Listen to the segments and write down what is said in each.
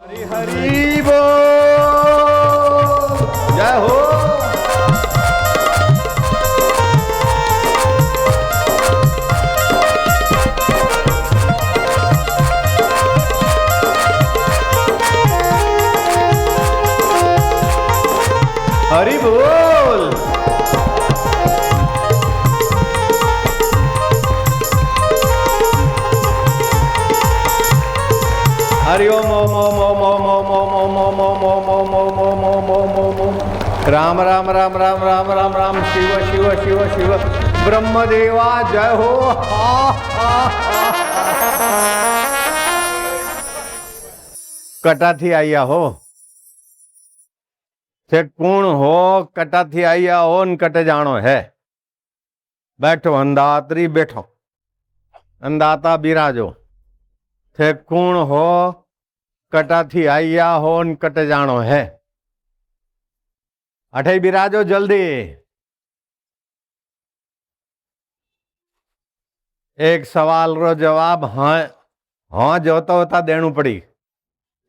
हरि हरि बोल। जय हो। हरि बोल। हरि ओम ओम ओम ओम ओम ओम ओम ओम ओम ओम ओम ओम ओम ओम ओम ओम। राम राम राम राम राम राम राम। शिव शिव शिव शिव ब्रह्मदेवा जय हो। कटा थी आया हो थे कूण हो, कटा थी आया हो न कटे जानो है। बैठो अंधातरी बैठो, अंधाता बिराजो। थे कूण हो, कटा थी आया हो न कटे जानो है। अठे बिराजो जल्दी। एक सवाल रो जवाब हाँ हाँ जोता होता देणु पड़ी।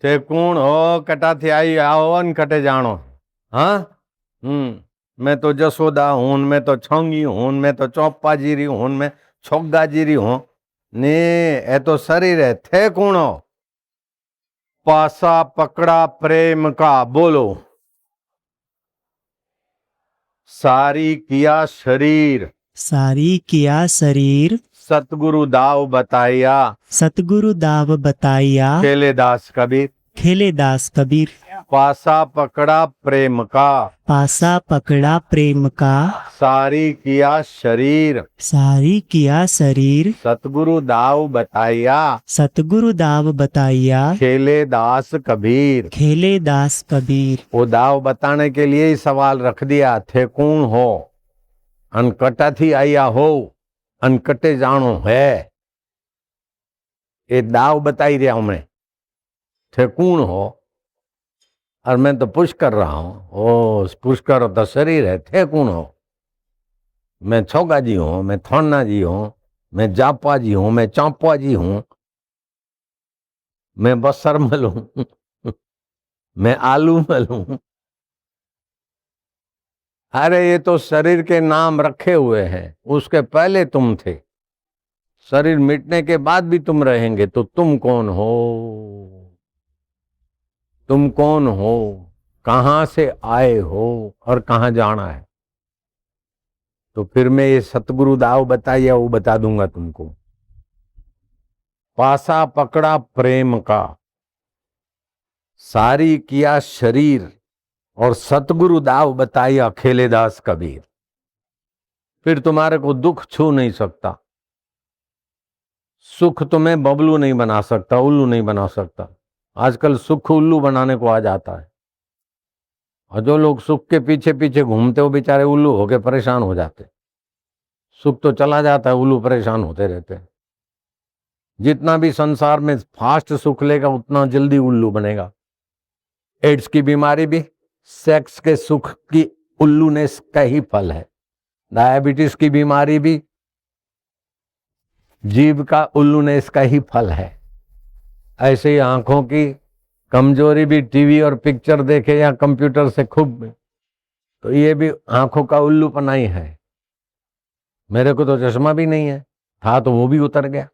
थे कूण हो, कटा थी आई आओ न कटे जानो। हाँ मैं तो जसोदा हूं, मैं तो छौंगी हूं, मैं तो चौपा जीरी हूं, मैं छोगा जीरी हूं। ने ए तो शरीर है। थे कूण हो? पासा पकड़ा प्रेम का, बोलो। सारी किया शरीर, सारी किया शरीर, सतगुरु दाव बताया। सतगुरु दाव बताया। खेले दास कबीर, खेले दास कबीर। पासा पकड़ा प्रेम का, पासा पकड़ा प्रेम का। सारी किया शरीर, सारी किया शरीर, सतगुरु दाव बताया। सतगुरु दाव बताया। खेले दास कबीर। खेले दास कबीर। वो दाव बताने के लिए ही सवाल रख दिया। थे कौन हो, अनकटा थी आया हो, अनकटे जानो है। ये दाव बताई रहा हूं मैं। थे कौन हो, और मैं तो पुश कर रहा हूं। ओ पुश करो तो शरीर है। थे कौन हो? मैं छोगा जी हूं, मैं थोन्ना जी हूं, मैं जापा जी हूं, मैं चौपा जी हूं, मैं बसर मल हूं, मैं आलू मल हूं। अरे ये तो शरीर के नाम रखे हुए हैं, उसके पहले तुम थे। शरीर मिटने के बाद भी तुम रहेंगे। तो तुम कौन हो? तुम कौन हो, कहां से आए हो और कहां जाना है? तो फिर मैं ये सतगुरु दाव बताइए वो बता दूंगा तुमको। पासा पकड़ा प्रेम का, सारी किया शरीर, और सतगुरु दाव बताया खेले दास कबीर। फिर तुम्हारे को दुख छू नहीं सकता। सुख तुम्हें बबलू नहीं बना सकता, उल्लू नहीं बना सकता। आजकल सुख उल्लू बनाने को आ जाता है, और जो लोग सुख के पीछे पीछे घूमते हो बेचारे उल्लू होके परेशान हो जाते। सुख तो चला जाता है, उल्लू परेशान होते रहते हैं। जितना भी संसार में फास्ट सुख लेगा उतना जल्दी उल्लू बनेगा। एड्स की बीमारी भी सेक्स के सुख की उल्लूनेस का ही फल है। डायबिटीज की बीमारी भी जीभ का उल्लूनेस का ही फल है। ऐसे ही आंखों की कमजोरी भी टीवी और पिक्चर देखे या कंप्यूटर से खूब, तो ये भी आंखों का उल्लूपना ही है। मेरे को तो चश्मा भी नहीं है, था तो वो भी उतर गया।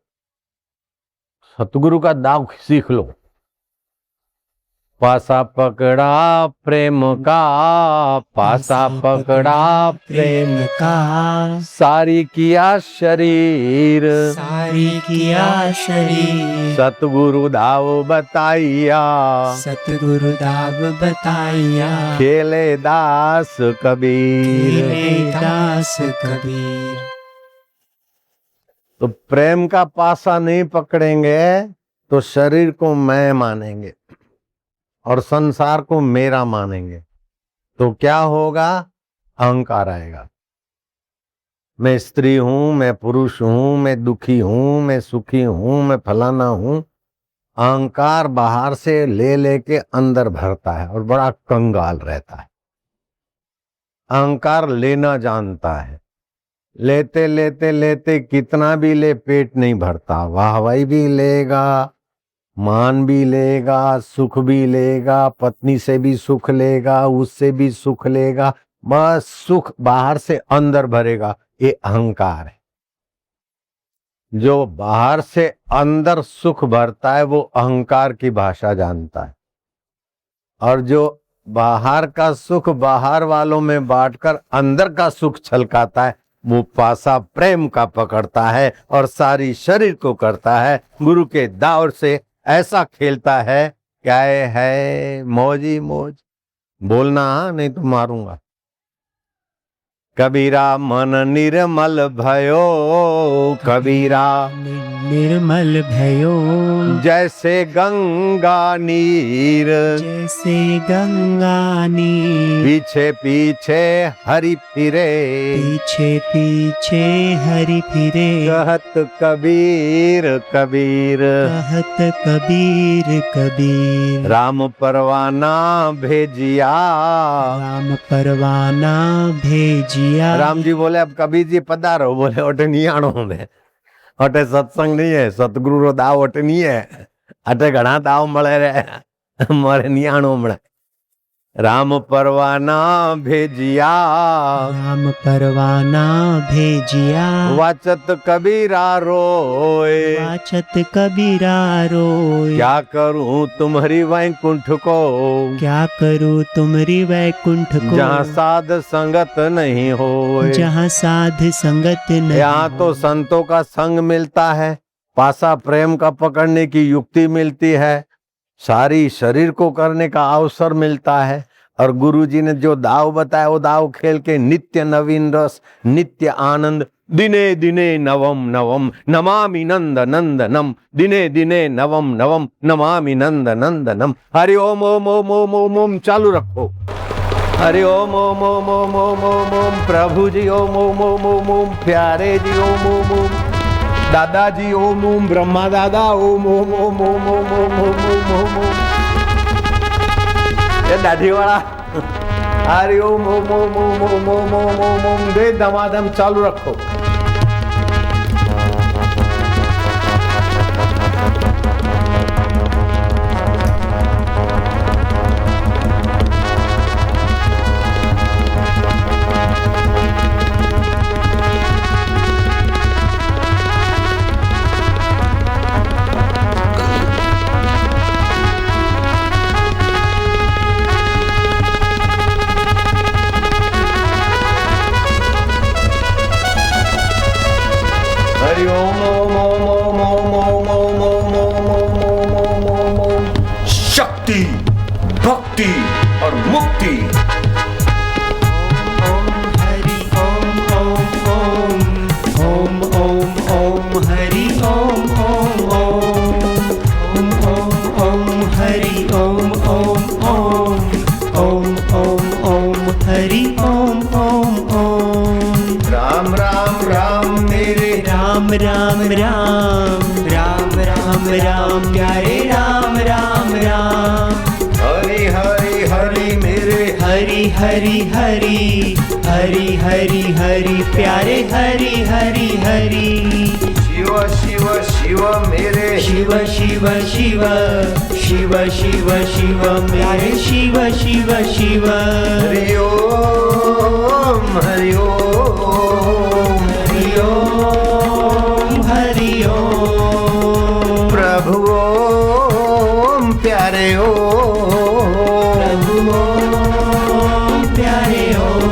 सतगुरु का दाव सीख लो। पासा पकड़ा प्रेम का, पासा पकड़ा प्रेम का। सारी किया शरीर, सारी किया शरीर, सतगुरु दाव बताइया। सतगुरु दाव बताया। खेले दास कबीर। खेले दास कबीर। तो प्रेम का पासा नहीं पकड़ेंगे तो शरीर को मैं मानेंगे और संसार को मेरा मानेंगे, तो क्या होगा? अहंकार आएगा। मैं स्त्री हूं, मैं पुरुष हूं, मैं दुखी हूं, मैं सुखी हूं, मैं फलाना हूं। अहंकार बाहर से ले लेके अंदर भरता है और बड़ा कंगाल रहता है। अहंकार लेना जानता है, लेते लेते लेते कितना भी ले पेट नहीं भरता। वाहवाही भी लेगा, मान भी लेगा, सुख भी लेगा, पत्नी से भी सुख लेगा, उससे भी सुख लेगा, बस सुख बाहर से अंदर भरेगा। ये अहंकार है। जो बाहर से अंदर सुख भरता है वो अहंकार की भाषा जानता है, और जो बाहर का सुख बाहर वालों में बांटकर अंदर का सुख छलकाता है वो पासा प्रेम का पकड़ता है और सारी शरीर को करता है गुरु के दाव से। ऐसा खेलता है, क्या है मौज ही मौज। बोलना नहीं तो मारूंगा। कबीरा मन निर्मल भयो, कबीरा निर्मल भयो, जैसे गंगा नीर, जैसे गंगा नीर, पीछे पीछे हरि फिरे, पीछे पीछे हरि फिरे, कहत कबीर कबीर, कहत कबीर कबीर, राम परवाना भेजिया। राम परवाना भेजिया। राम जी बोले अब कबीर जी पधारो। बोले ओटे नहीं आणो में, ओटे सत्संग नहीं है, सतगुरु रो दाव ओटे नहीं है, अटे घणा दाव मळे रे, मारे नहीं आणो मळे। राम परवाना भेजिया, राम परवाना भेजिया, वाचत कबीरा रोए, वाचत कबीरा रोए, क्या करूं तुम्हारी वैकुंठ को, क्या करूं तुम्हारी वैकुंठ को, जहाँ साध संगत नहीं होए। जहाँ साध संगत नहीं यहाँ तो संतों का संग मिलता है, पासा प्रेम का पकड़ने की युक्ति मिलती है, सारी शरीर को करने का अवसर मिलता है, और गुरु जी ने जो दाव बताया वो दाव खेल के नित्य नवीन रस, नित्य आनंद, दिने दिने नवम नवम नमामि नंद नंदनम, दिने दिने नवम नवम नमामि नंद नंदनम। हरि ओम ओम ओम ओम ओम ओम चालू रखो। हरि ओम ओम ओम ओम ओम ओम ओम, प्रभु जी ओम ओम ओम ओम ओम, प्यारे जी ओम ओम ओम, दादाजी ओम ओम, ब्रह्मा दादा ओम ओम ओम ओम ओम ओम ओम ओम ओम। ये दाढ़ी वाला हरि ओम ओम ओम ओम ओम ओम ओम ओम ओम, दे दमादम चालू रखो। हरि ओम ओम ओम ओम ओम ओम ओम ओम ओम ओम ओम ओम ओम। शक्ति, भक्ति और मुक्ति। हरि ओम ओम ओम, ओम ओम ओम हरि ओम ओम ओम, ओम ओम ओम हरि ओम ओम ओम, ओम ओम ओम हरि ओम ओम ओम। राम राम राम मेरे, राम राम राम, राम राम राम प्यारे राम राम राम। हरि हरि हरि मेरे, हरि हरि हरि, हरि हरि हरि प्यारे हरि हरि हरि। शिव शिव शिव मेरे, शिव शिव शिव, शिव शिव शिव प्यारे शिव शिव शिव। हरि ओम हरि ओम, हरि ओम हरि ओम, प्रभु ओम प्यारे ओम, प्रभु ओम प्यारे ओम।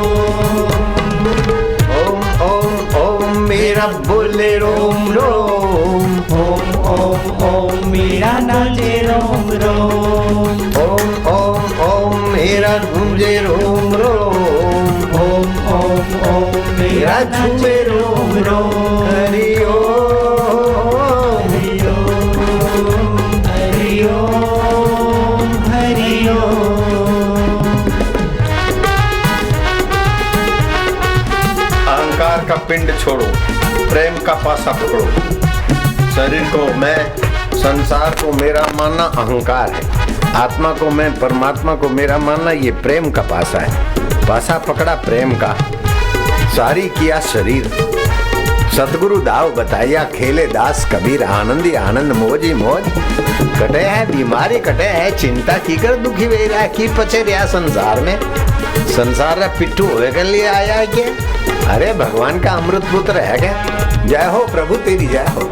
ओम ओम ओम मेरा बोले रोम रोम, ओम ओम ओम मेरा नाचे रोम रोम, ओम ओम ओम मेरा गूंजे रोम रोम, ओम ओम ओम मेरा नाचे रोम रोम। हरि ओम, हरि ओम, हरि ओम, हरि ओम। अहंकार का पिंड छोड़ो, प्रेम का पासा पकड़ो। शरीर को मैं, संसार को मेरा मानना अहंकार है, आत्मा को मैं, परमात्मा को मेरा मानना ये प्रेम का पासा है। पासा पकड़ा प्रेम का, सारी किया शरीर, सतगुरु दाव बताया खेले दास कबीर आनंदी आनंद मोजी मौज। कटे है बीमारी कटे है चिंता की कर दुखी वेरा की पचे रिया संसार में। संसार रा पिट्ठू होए के लिए आया है क्या? अरे भगवान का अमृत पुत्र है क्या? जय हो प्रभु तेरी जय हो।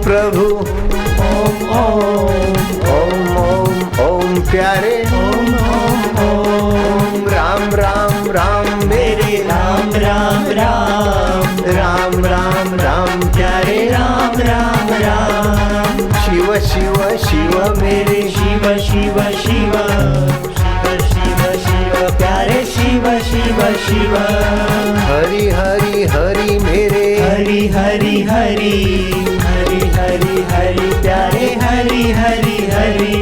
प्रभु ओम ओम ओम ओम ओम प्यारे ओम ओम ओम राम राम राम मेरे राम राम राम राम राम राम प्यारे राम राम राम शिव शिव शिव मेरे शिव शिव शिव शिव शिव शिव प्यारे शिव शिव शिव हरि हरि हरि मेरे हरि हरि हरि हरि हरि हरि प्यारे हरि हरि हरि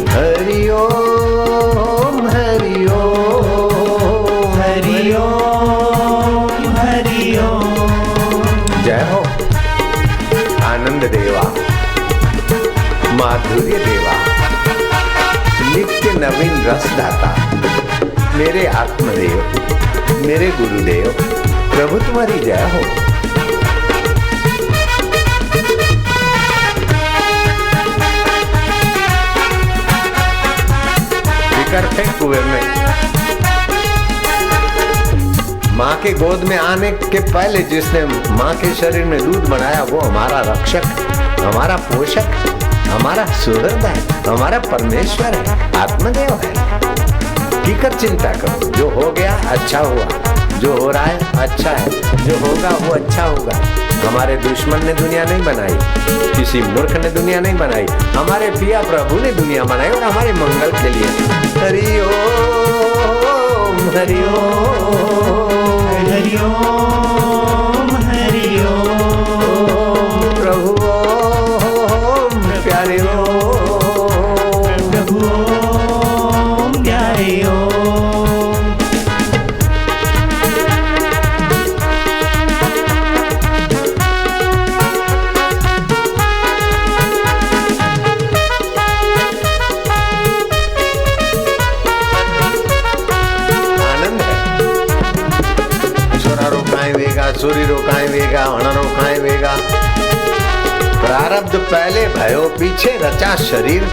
हरि ओम हरि ओम हरि ओम हरि ओम। जय हो आनंद देवा माधुर्य देवा नित्य नवीन रस दाता मेरे आत्मदेव मेरे गुरुदेव प्रभु तुम्हारी जय हो। फिकर कुएं में माँ के गोद में आने के पहले जिसने माँ के शरीर में दूध बनाया वो हमारा रक्षक हमारा पोषक हमारा सुहृद है हमारा परमेश्वर है आत्मदेव है। फिकर चिंता करो जो हो गया अच्छा हुआ जो हो रहा है अच्छा है जो होगा वो अच्छा होगा। हमारे दुश्मन ने दुनिया नहीं बनाई किसी मूर्ख ने दुनिया नहीं बनाई हमारे पिया प्रभु ने दुनिया बनाई और हमारे मंगल के लिए। हरि ओम हरि ओम हरि ओम हरि ओम प्रभु ओम प्यारे ओम प्रभु ओम प्यारे ओम। सूरी रोकाए वेगा अण रोकाए वेगा। प्रारब्ध पहले भयो पीछे रचा शरीर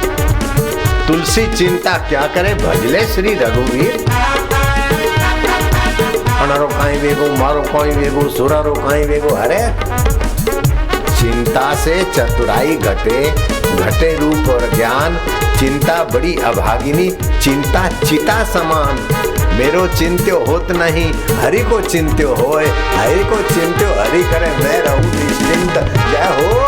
तुलसी चिंता क्या करे भजले श्री रघुवीर। अण रोकाए वेगो मारो कोई वेगो सुरा रोकाए वेगो हरे। चिंता से चतुराई घटे घटे रूप और ज्ञान। चिंता बड़ी अभागिनी चिंता चिता समान। मेरो चिंत्यो होत नहीं हरि को चिंत्यो होए हरि को चिंत्यो हरि करे मैं रहूं निश्चिंत। जय हो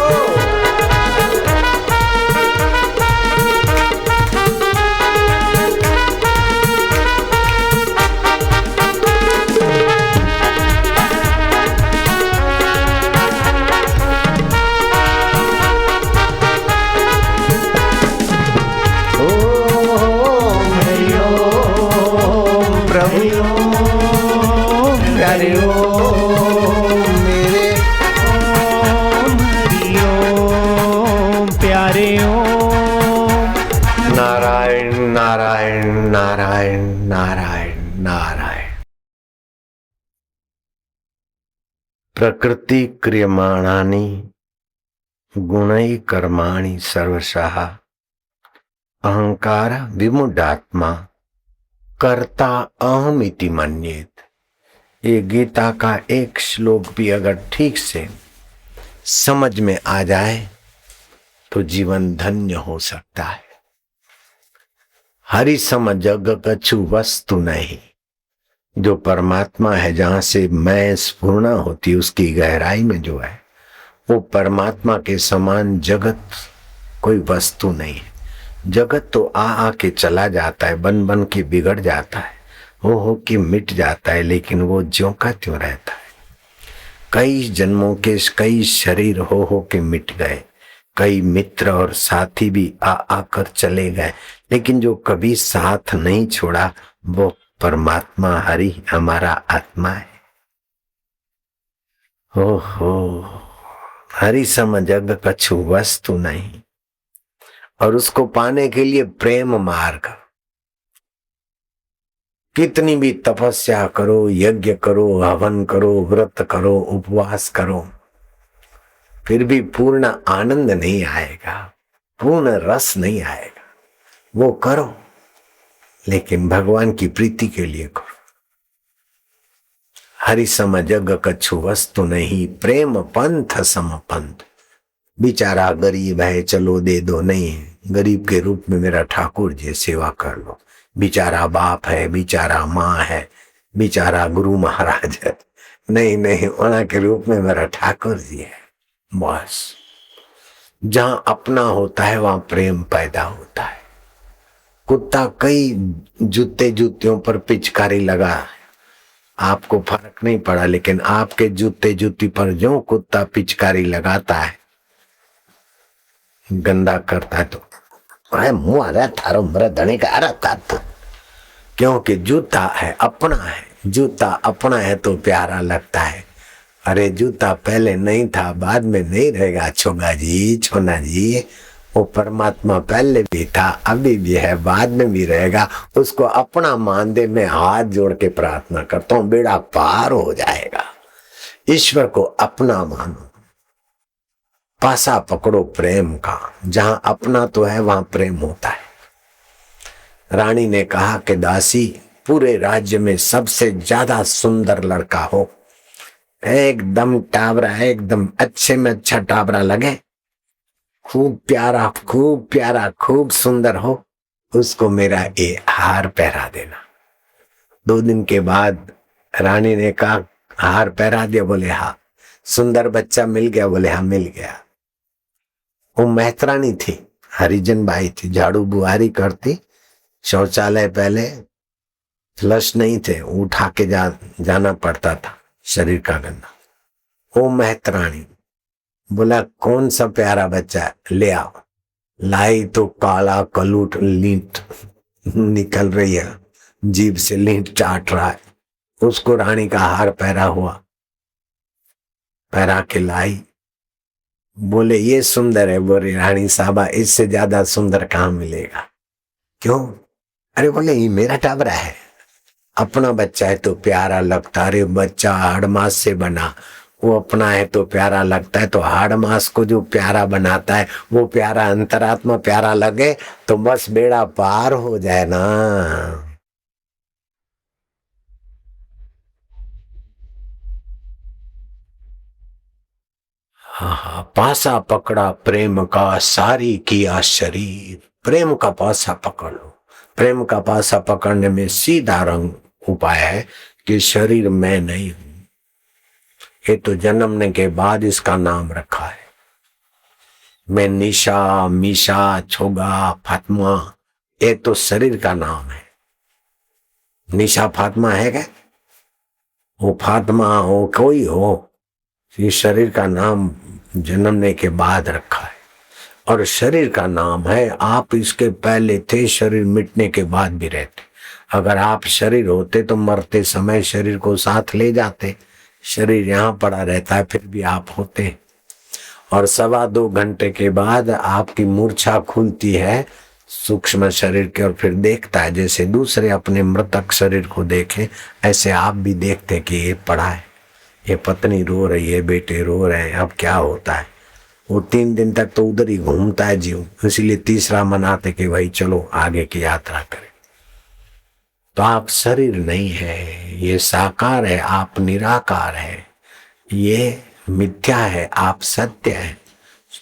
प्यारे ओम मेरे ओम हरि ओम प्यारे ओम। नारायण नारायण नारायण नारायण नारायण। प्रकृति क्रियमाणानि गुणै कर्माणि सर्वशः अहंकार विमूढ़ात्मा कर्ता अहमिति मन्येत। ये गीता का एक श्लोक भी अगर ठीक से समझ में आ जाए तो जीवन धन्य हो सकता है। हरि सम जग कछु वस्तु नहीं। जो परमात्मा है जहां से मैं स्फुरना होती उसकी गहराई में जो है वो परमात्मा के समान जगत कोई वस्तु नहीं है। जगत तो आ के चला जाता है बन बन के बिगड़ जाता है हो के मिट जाता है लेकिन वो ज्यों का त्यों रहता है। कई जन्मों के कई शरीर हो के मिट गए कई मित्र और साथी भी आकर चले गए लेकिन जो कभी साथ नहीं छोड़ा वो परमात्मा हरि हमारा आत्मा है। ओहो, हरि सम जग कछु वस्तु नहीं। और उसको पाने के लिए प्रेम मार्ग, कितनी भी तपस्या करो, यज्ञ करो, हवन करो, व्रत करो, उपवास करो, फिर भी पूर्ण आनंद नहीं आएगा, पूर्ण रस नहीं आएगा। वो करो, लेकिन भगवान की प्रीति के लिए करो। हरि सम जग कछु वस्तु नहीं, प्रेम पंथ सम पंथ। बेचारा गरीब है, चलो दे दो, नहीं, गरीब के रूप में मेरा ठाकुर जी सेवा कर लो। बेचारा बाप है, बेचारा माँ है, बेचारा गुरु महाराज है, नहीं नहीं, वहां के रूप में मेरा ठाकुर जी है। बस जहां अपना होता है वहां प्रेम पैदा होता है। कुत्ता कई जूते जूतियों पर पिचकारी लगा, आपको फर्क नहीं पड़ा, लेकिन आपके जूते जूती पर जो कुत्ता पिचकारी लगाता है, गंदा करता है, तो मुंह आ रहा थारो मरे धनी का आ रहा था। क्योंकि जूता है, अपना है। जूता अपना है तो प्यारा लगता है। अरे जूता पहले नहीं था, बाद में नहीं रहेगा छोगा जी, छोना जी। वो परमात्मा पहले भी था, अभी भी है, बाद में भी रहेगा। उसको अपना मान दे। मैं हाथ जोड़ के प्रार्थना करता हूँ, बेड़ा पार हो जाएगा। ईश्वर को अपना मानो, पासा पकड़ो प्रेम का। जहां अपना तो है वहां प्रेम होता है। रानी ने कहा कि दासी, पूरे राज्य में सबसे ज्यादा सुंदर लड़का हो, एकदम टावरा, एकदम अच्छे में अच्छा टावरा लगे, खूब प्यारा, खूब प्यारा, खूब सुंदर हो, उसको मेरा ये हार पहरा देना। 2 दिन के बाद रानी ने कहा, हार पहरा दिया? बोले हाँ। सुंदर बच्चा मिल गया? बोले हाँ मिल गया। वो मेहतरानी थी, हरिजन बाई थी, झाड़ू बुहारी करती, शौचालय पहले फ्लश नहीं थे, उठा के जाना पड़ता था, शरीर का गंदा। वो मेहतरानी बोला, कौन सा प्यारा बच्चा, ले आओ। लाई तो काला कलूट लींट निकल रही है, जीभ से लींट चाट रहा है। उसको रानी का हार पहरा हुआ, पहरा के लाई। बोले ये सुंदर है। बोले रानी साहबा, इससे ज्यादा सुंदर कहाँ मिलेगा। क्यों? अरे बोले ये मेरा टाबरा है, अपना बच्चा है तो प्यारा लगता। अरे बच्चा हाड़ मास से बना, वो अपना है तो प्यारा लगता है। तो हाड़ मास को जो प्यारा बनाता है, वो प्यारा अंतरात्मा प्यारा लगे तो बस बेड़ा पार हो जाए ना। हाँ, पासा पकड़ा प्रेम का, सारी किया शरीर। प्रेम का पासा पकड़ लो। प्रेम का पासा पकड़ने में सीधा रंग उपाय है कि शरीर मैं नहीं हूं। ये तो जन्मने के बाद इसका नाम रखा है। मैं निशा, मीशा, छोगा, फातिमा, ये तो शरीर का नाम है। निशा फातिमा है क्या? वो फातिमा हो, कोई हो, ये शरीर का नाम जन्मने के बाद रखा है। और शरीर का नाम है, आप इसके पहले थे, शरीर मिटने के बाद भी रहते। अगर आप शरीर होते तो मरते समय शरीर को साथ ले जाते। शरीर यहाँ पड़ा रहता है, फिर भी आप होते। और 2.25 घंटे के बाद आपकी मूर्छा खुलती है सूक्ष्म शरीर के, और फिर देखता है जैसे दूसरे अपने मृतक शरीर को देखे, ऐसे आप भी देखते कि ये पड़ा है, ये पत्नी रो रही है, बेटे रो रहे हैं, अब क्या होता है। वो 3 दिन तक तो उधर ही घूमता है जीव, इसीलिए तीसरा मनाते कि भाई चलो आगे की यात्रा करें। तो आप शरीर नहीं है, ये साकार है, आप निराकार है, ये मिथ्या है, आप सत्य है।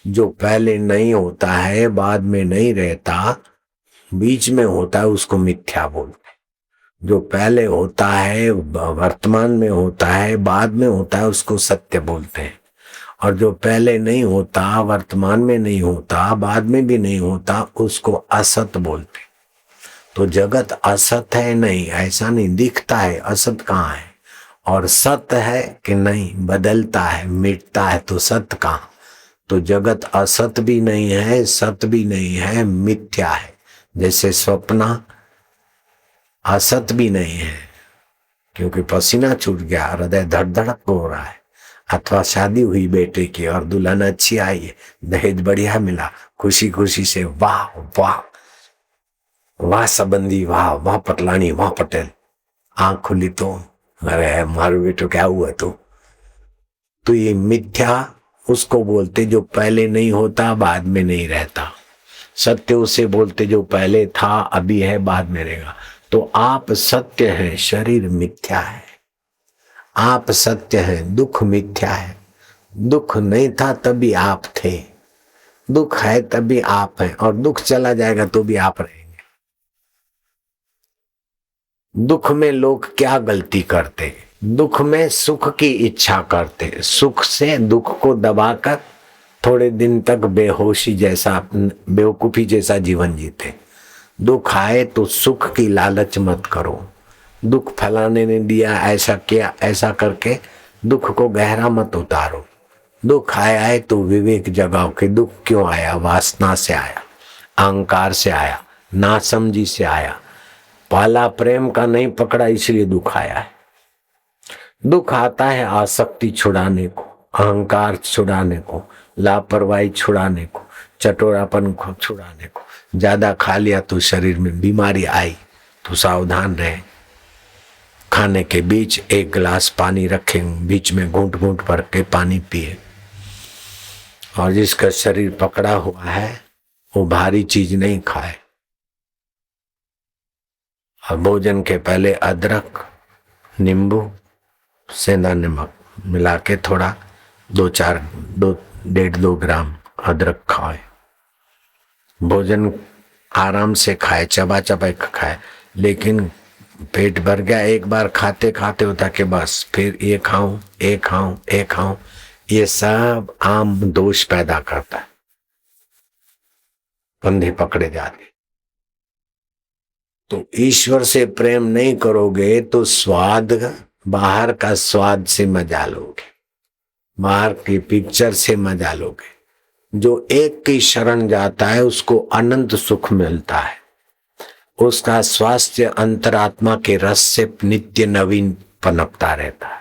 जो पहले नहीं होता है, बाद में नहीं रहता, बीच में होता है, उसको मिथ्या बोलते हैं। जो पहले होता है, वर्तमान में होता है, बाद में होता है, उसको सत्य बोलते हैं। और जो पहले नहीं होता, वर्तमान में नहीं होता, बाद में भी नहीं होता, उसको असत बोलते हैं। तो जगत असत है नहीं, ऐसा नहीं दिखता है, असत कहाँ है। और सत्य है कि नहीं, बदलता है, मिटता है, तो सत्य कहाँ। तो जगत असत भी नहीं है, सत्य भी नहीं है, मिथ्या है। जैसे स्वप्न असत भी नहीं है, क्योंकि पसीना छूट गया, हृदय धड़ धड़क हो रहा है, अथवा शादी हुई बेटे की और दुल्हन अच्छी आई है, दहेज बढ़िया मिला, खुशी खुशी से वाह वाह वाह संबंधी, वाह वाह पटलानी, वाह पटेल, आंख खुली तो अरे मारो बेटो क्या हुआ तो ये मिथ्या उसको बोलते जो पहले नहीं होता बाद में नहीं रहता। सत्य उसे बोलते जो पहले था अभी है बाद में रहेगा। तो आप सत्य हैं, शरीर मिथ्या है। आप सत्य हैं, दुख मिथ्या है। दुख नहीं था तभी आप थे, दुख है तभी आप हैं, और दुख चला जाएगा तो भी आप रहेंगे। दुख में लोग क्या गलती करते? दुख में सुख की इच्छा करते, सुख से दुख को दबाकर थोड़े दिन तक बेहोशी जैसा, बेवकूफी जैसा जीवन जीते। दुख आए तो सुख की लालच मत करो। दुख फलाने ने दिया, ऐसा किया, ऐसा करके दुख को गहरा मत उतारो। दुख आया तो विवेक जगाओ कि दुख क्यों आया? वासना से आया, अहंकार से आया, नासमझी से आया, पाला प्रेम का नहीं पकड़ा इसलिए दुख आया है। दुख आता है आसक्ति छुड़ाने को, अहंकार छुड़ाने को, लापरवाही छुड़ाने को, चटोरापन को छुड़ाने को। ज्यादा खा लिया तो शरीर में बीमारी आई तो सावधान रहे। खाने के बीच एक गिलास पानी रखें, बीच में घूंट घूंट भर के पानी पिए। और जिसका शरीर पकड़ा हुआ है वो भारी चीज नहीं खाए। और भोजन के पहले अदरक, नींबू, सेंधा नमक मिला के थोड़ा 1.5 ग्राम अदरक खाए। भोजन आराम से खाए, चबा चबा खाए, लेकिन पेट भर गया एक बार खाते खाते होता कि बस फिर ये खाऊं, ये खाऊं, ये खाऊं, ये सब आम दोष पैदा करता है, कंधे पकड़े जाते। तो ईश्वर से प्रेम नहीं करोगे तो स्वाद, बाहर का स्वाद से मजा लोगे, बाहर की पिक्चर से मजा लोगे। जो एक की शरण जाता है उसको अनंत सुख मिलता है। उसका स्वास्थ्य अंतरात्मा के रस से नित्य नवीन पनपता रहता है।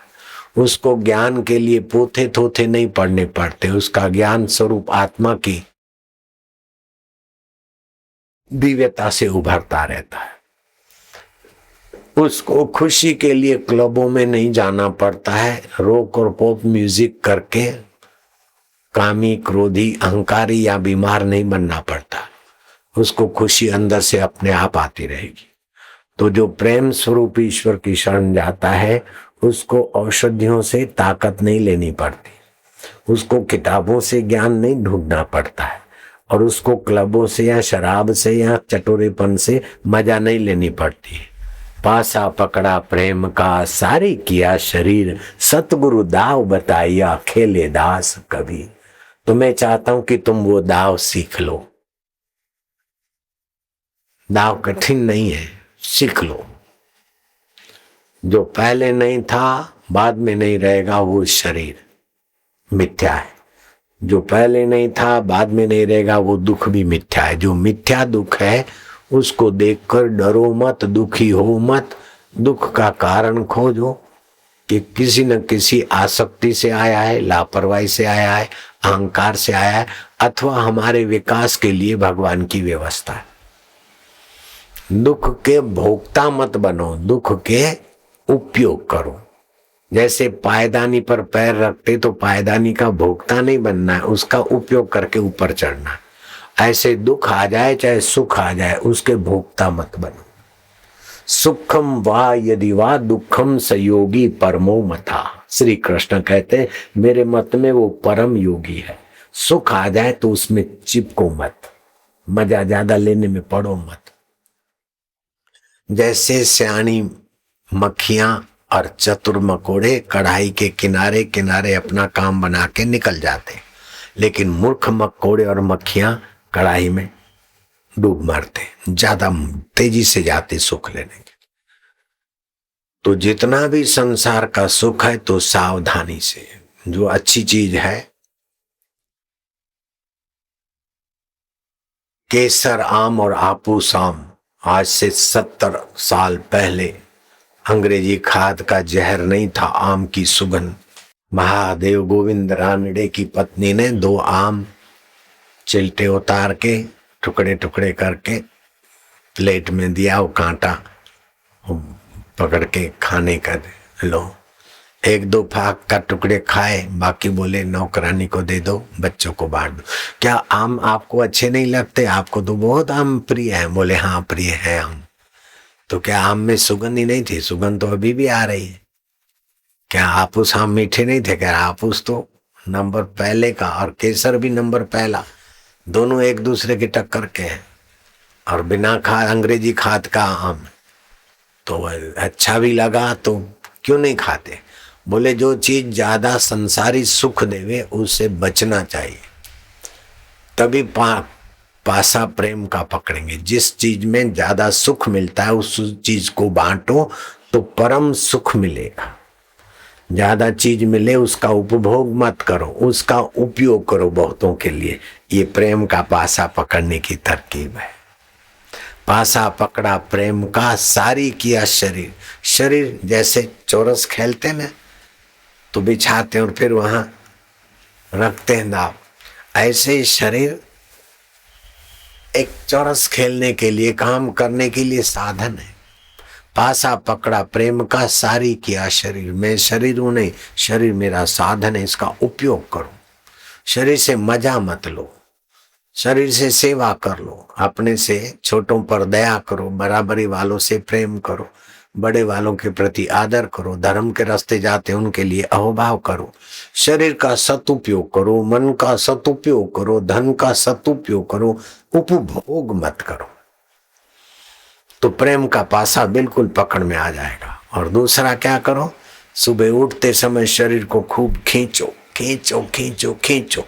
उसको ज्ञान के लिए पोथे थोथे नहीं पढ़ने पड़ते। उसका ज्ञान स्वरूप आत्मा की दिव्यता से उभरता रहता है। उसको खुशी के लिए क्लबों में नहीं जाना पड़ता है, रॉक और पॉप म्यूजिक करके कामी, क्रोधी, अहंकारी या बीमार नहीं बनना पड़ता। उसको खुशी अंदर से अपने आप आती रहेगी। तो जो प्रेम स्वरूप ईश्वर की शरण जाता है उसको औषधियों से ताकत नहीं लेनी पड़ती, उसको किताबों से ज्ञान नहीं ढूंढना पड़ता है, और उसको क्लबों से या शराब से या चटोरेपन से मजा नहीं लेनी पड़ती है। पासा पकड़ा प्रेम का, सारी किया शरीर, सतगुरु दाव बताइया, खेले दास कभी। तो मैं चाहता हूं कि तुम वो दाव सीख लो। दाव कठिन नहीं है, सीख लो। जो पहले नहीं था बाद में नहीं रहेगा वो शरीर मिथ्या है। जो पहले नहीं था बाद में नहीं रहेगा वो दुख भी मिथ्या है। जो मिथ्या दुख है उसको देखकर डरो मत, दुखी हो मत। दुख का कारण खोजो कि किसी न किसी आसक्ति से आया है, लापरवाही से आया है, अहंकार से आया है, अथवा हमारे विकास के लिए भगवान की व्यवस्था है। दुख के भोक्ता मत बनो, दुख के उपयोग करो। जैसे पायदानी पर पैर रखते तो पायदानी का भोक्ता नहीं बनना है, उसका उपयोग करके ऊपर चढ़ना है। ऐसे दुख आ जाए चाहे सुख आ जाए उसके भोक्ता मत बनो। सुखम वा यदि वा दुखम सयोगी परमो मता। श्री कृष्ण कहते हैं मेरे मत में वो परम योगी है। सुख आ जाए तो उसमें चिपको मत, मजा ज्यादा लेने में पड़ो मत। जैसे सियाणी मक्खियां और चतुर मकोड़े कढ़ाई के किनारे किनारे अपना काम बना के निकल जाते, लेकिन मूर्ख मकोड़े और मक्खियां कढ़ाई में डूब मरते, ज्यादा तेजी से जाते सुख लेने के। तो जितना भी संसार का सुख है तो सावधानी से, जो अच्छी चीज है, केसर आम और आपूस आम आज से 70 साल पहले अंग्रेजी खाद का जहर नहीं था, आम की सुगंध। महादेव गोविंद रानड़े की पत्नी ने 2 आम चिलटे उतार के टुकड़े टुकड़े करके प्लेट में दिया, वो कांटा पकड़ के खाने का लो, 1-2 फाक का टुकड़े खाए, बाकी बोले नौकरानी को दे दो, बच्चों को बांट दो। क्या आम आपको अच्छे नहीं लगते? आपको तो बहुत आम प्रिय है। बोले हाँ प्रिय है आम। तो क्या आम में सुगंध ही नहीं थी? सुगंध तो अभी भी आ रही है। क्या आपूस आम मीठे नहीं थे? क्या आपूस तो नंबर पहले का और केसर भी नंबर पहला, दोनों एक दूसरे की टक्कर के हैं। और बिना खाद, अंग्रेजी खाद का आम तो अच्छा भी लगा तो क्यों नहीं खाते? बोले जो चीज ज्यादा संसारी सुख देवे उससे बचना चाहिए, तभी पासा प्रेम का पकड़ेंगे। जिस चीज में ज्यादा सुख मिलता है उस चीज को बांटो तो परम सुख मिलेगा। ज्यादा चीज मिले उसका उपभोग मत करो, उसका उपयोग करो बहुतों के लिए। ये प्रेम का पासा पकड़ने की तरकीब है। पासा पकड़ा प्रेम का, सारी किया शरीर। शरीर जैसे चौरस खेलते ना तो बिछाते और फिर वहां रखते हैं दाव, ऐसे ही शरीर एक चौरस खेलने के लिए, काम करने के लिए साधन है। पासा पकड़ा प्रेम का, सारी किया शरीर। मैं शरीर हूं नहीं, शरीर मेरा साधन है, इसका उपयोग करो। शरीर से मजा मत लो, शरीर से सेवा कर लो। अपने से छोटों पर दया करो, बराबरी वालों से प्रेम करो, बड़े वालों के प्रति आदर करो, धर्म के रास्ते जाते उनके लिए अहोभाव करो। शरीर का सदुपयोग करो, मन का सदुपयोग करो, धन का सदुपयोग करो, उपभोग मत करो, तो प्रेम का पासा बिल्कुल पकड़ में आ जाएगा। और दूसरा क्या करो, सुबह उठते समय शरीर को खूब खींचो खींचो खींचो खींचो,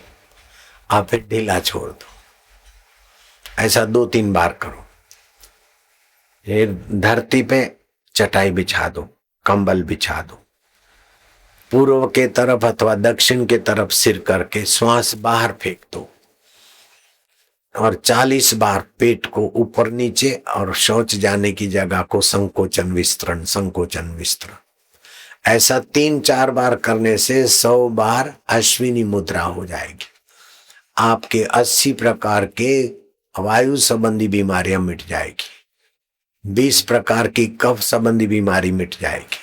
आप फिर ढीला छोड़ दो। ऐसा 2-3 बार करो। ये धरती पे चटाई बिछा दो, कंबल बिछा दो, पूर्व के तरफ अथवा दक्षिण के तरफ सिर करके श्वास बाहर फेंक दो और 40 बार पेट को ऊपर नीचे और शौच जाने की जगह को संकोचन विस्तरण, संकोचन विस्तरण। ऐसा 3-4 बार करने से 100 बार अश्विनी मुद्रा हो जाएगी। आपके 80 प्रकार के वायु संबंधी बीमारियां मिट जाएगी, 20 प्रकार की कफ संबंधी बीमारी मिट जाएगी,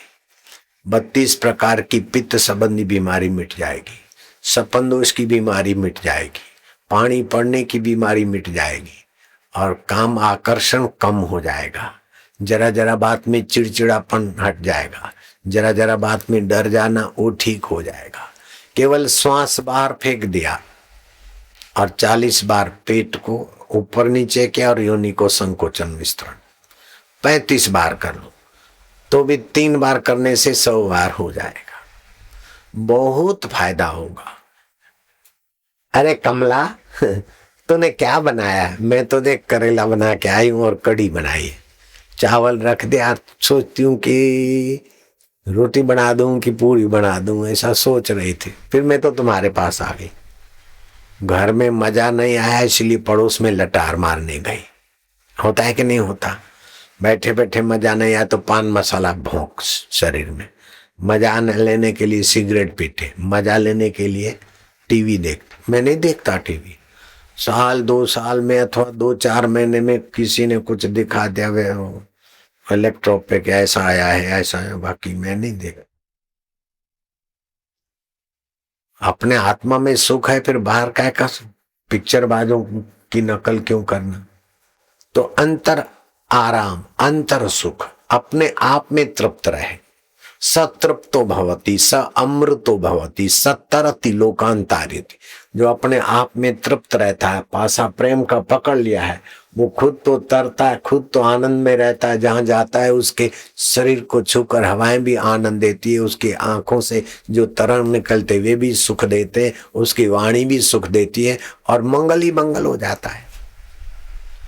32 प्रकार की पित्त संबंधी बीमारी मिट जाएगी, सपन दोष की बीमारी मिट जाएगी, पानी पड़ने की बीमारी मिट जाएगी और काम आकर्षण कम हो जाएगा। जरा जरा बात में चिड़चिड़ापन हट जाएगा, जरा जरा बात में डर जाना वो ठीक हो जाएगा। केवल श्वास बाहर फेंक दिया और 40 बार पेट को ऊपर नीचे किया और योनि को संकोचन विस्तरण 35 बार कर लो, तो भी 3 बार करने से 100 बार हो जाएगा। बहुत फायदा होगा। अरे कमला तूने क्या बनाया? मैं तो देख करेला बना के आई हूं और कढ़ी बनाई है, चावल रख दिया। सोचती हूँ कि रोटी बना दूं कि पूरी बना दूं, ऐसा सोच रही थी। फिर मैं तो तुम्हारे पास आ गई। घर में मजा नहीं आया इसलिए पड़ोस में लटार मारने गई। होता है कि नहीं होता? बैठे बैठे मजा नहीं आया तो पान मसाला भोंक शरीर में, मजा लेने के लिए सिगरेट पीते, मजा लेने के लिए टीवी देखते। मैं नहीं देखता टीवी। 1-2 साल में अथवा 2-4 महीने में किसी ने कुछ दिखा दिया वे इलेक्ट्रॉप पे क्या ऐसा आया है ऐसा है, बाकी मैं नहीं देख। अपने आत्मा में सुख है, फिर बाहर क्या का पिक्चर बाजों की नकल क्यों करना? तो अंतर आराम, अंतर सुख, अपने आप में तृप्त रहे। सतृप्तो भवति स अमृतो भवति सतरति लोकांतारिति। जो अपने आप में तृप्त रहता है, पासा प्रेम का पकड़ लिया है, वो खुद तो तरता है, खुद तो आनंद में रहता है। जहां जाता है उसके शरीर को छूकर हवाएं भी आनंद देती है, उसकी आंखों से जो तरंग निकलते वे भी सुख देते, उसकी वाणी भी सुख देती है और मंगल ही मंगल हो जाता है।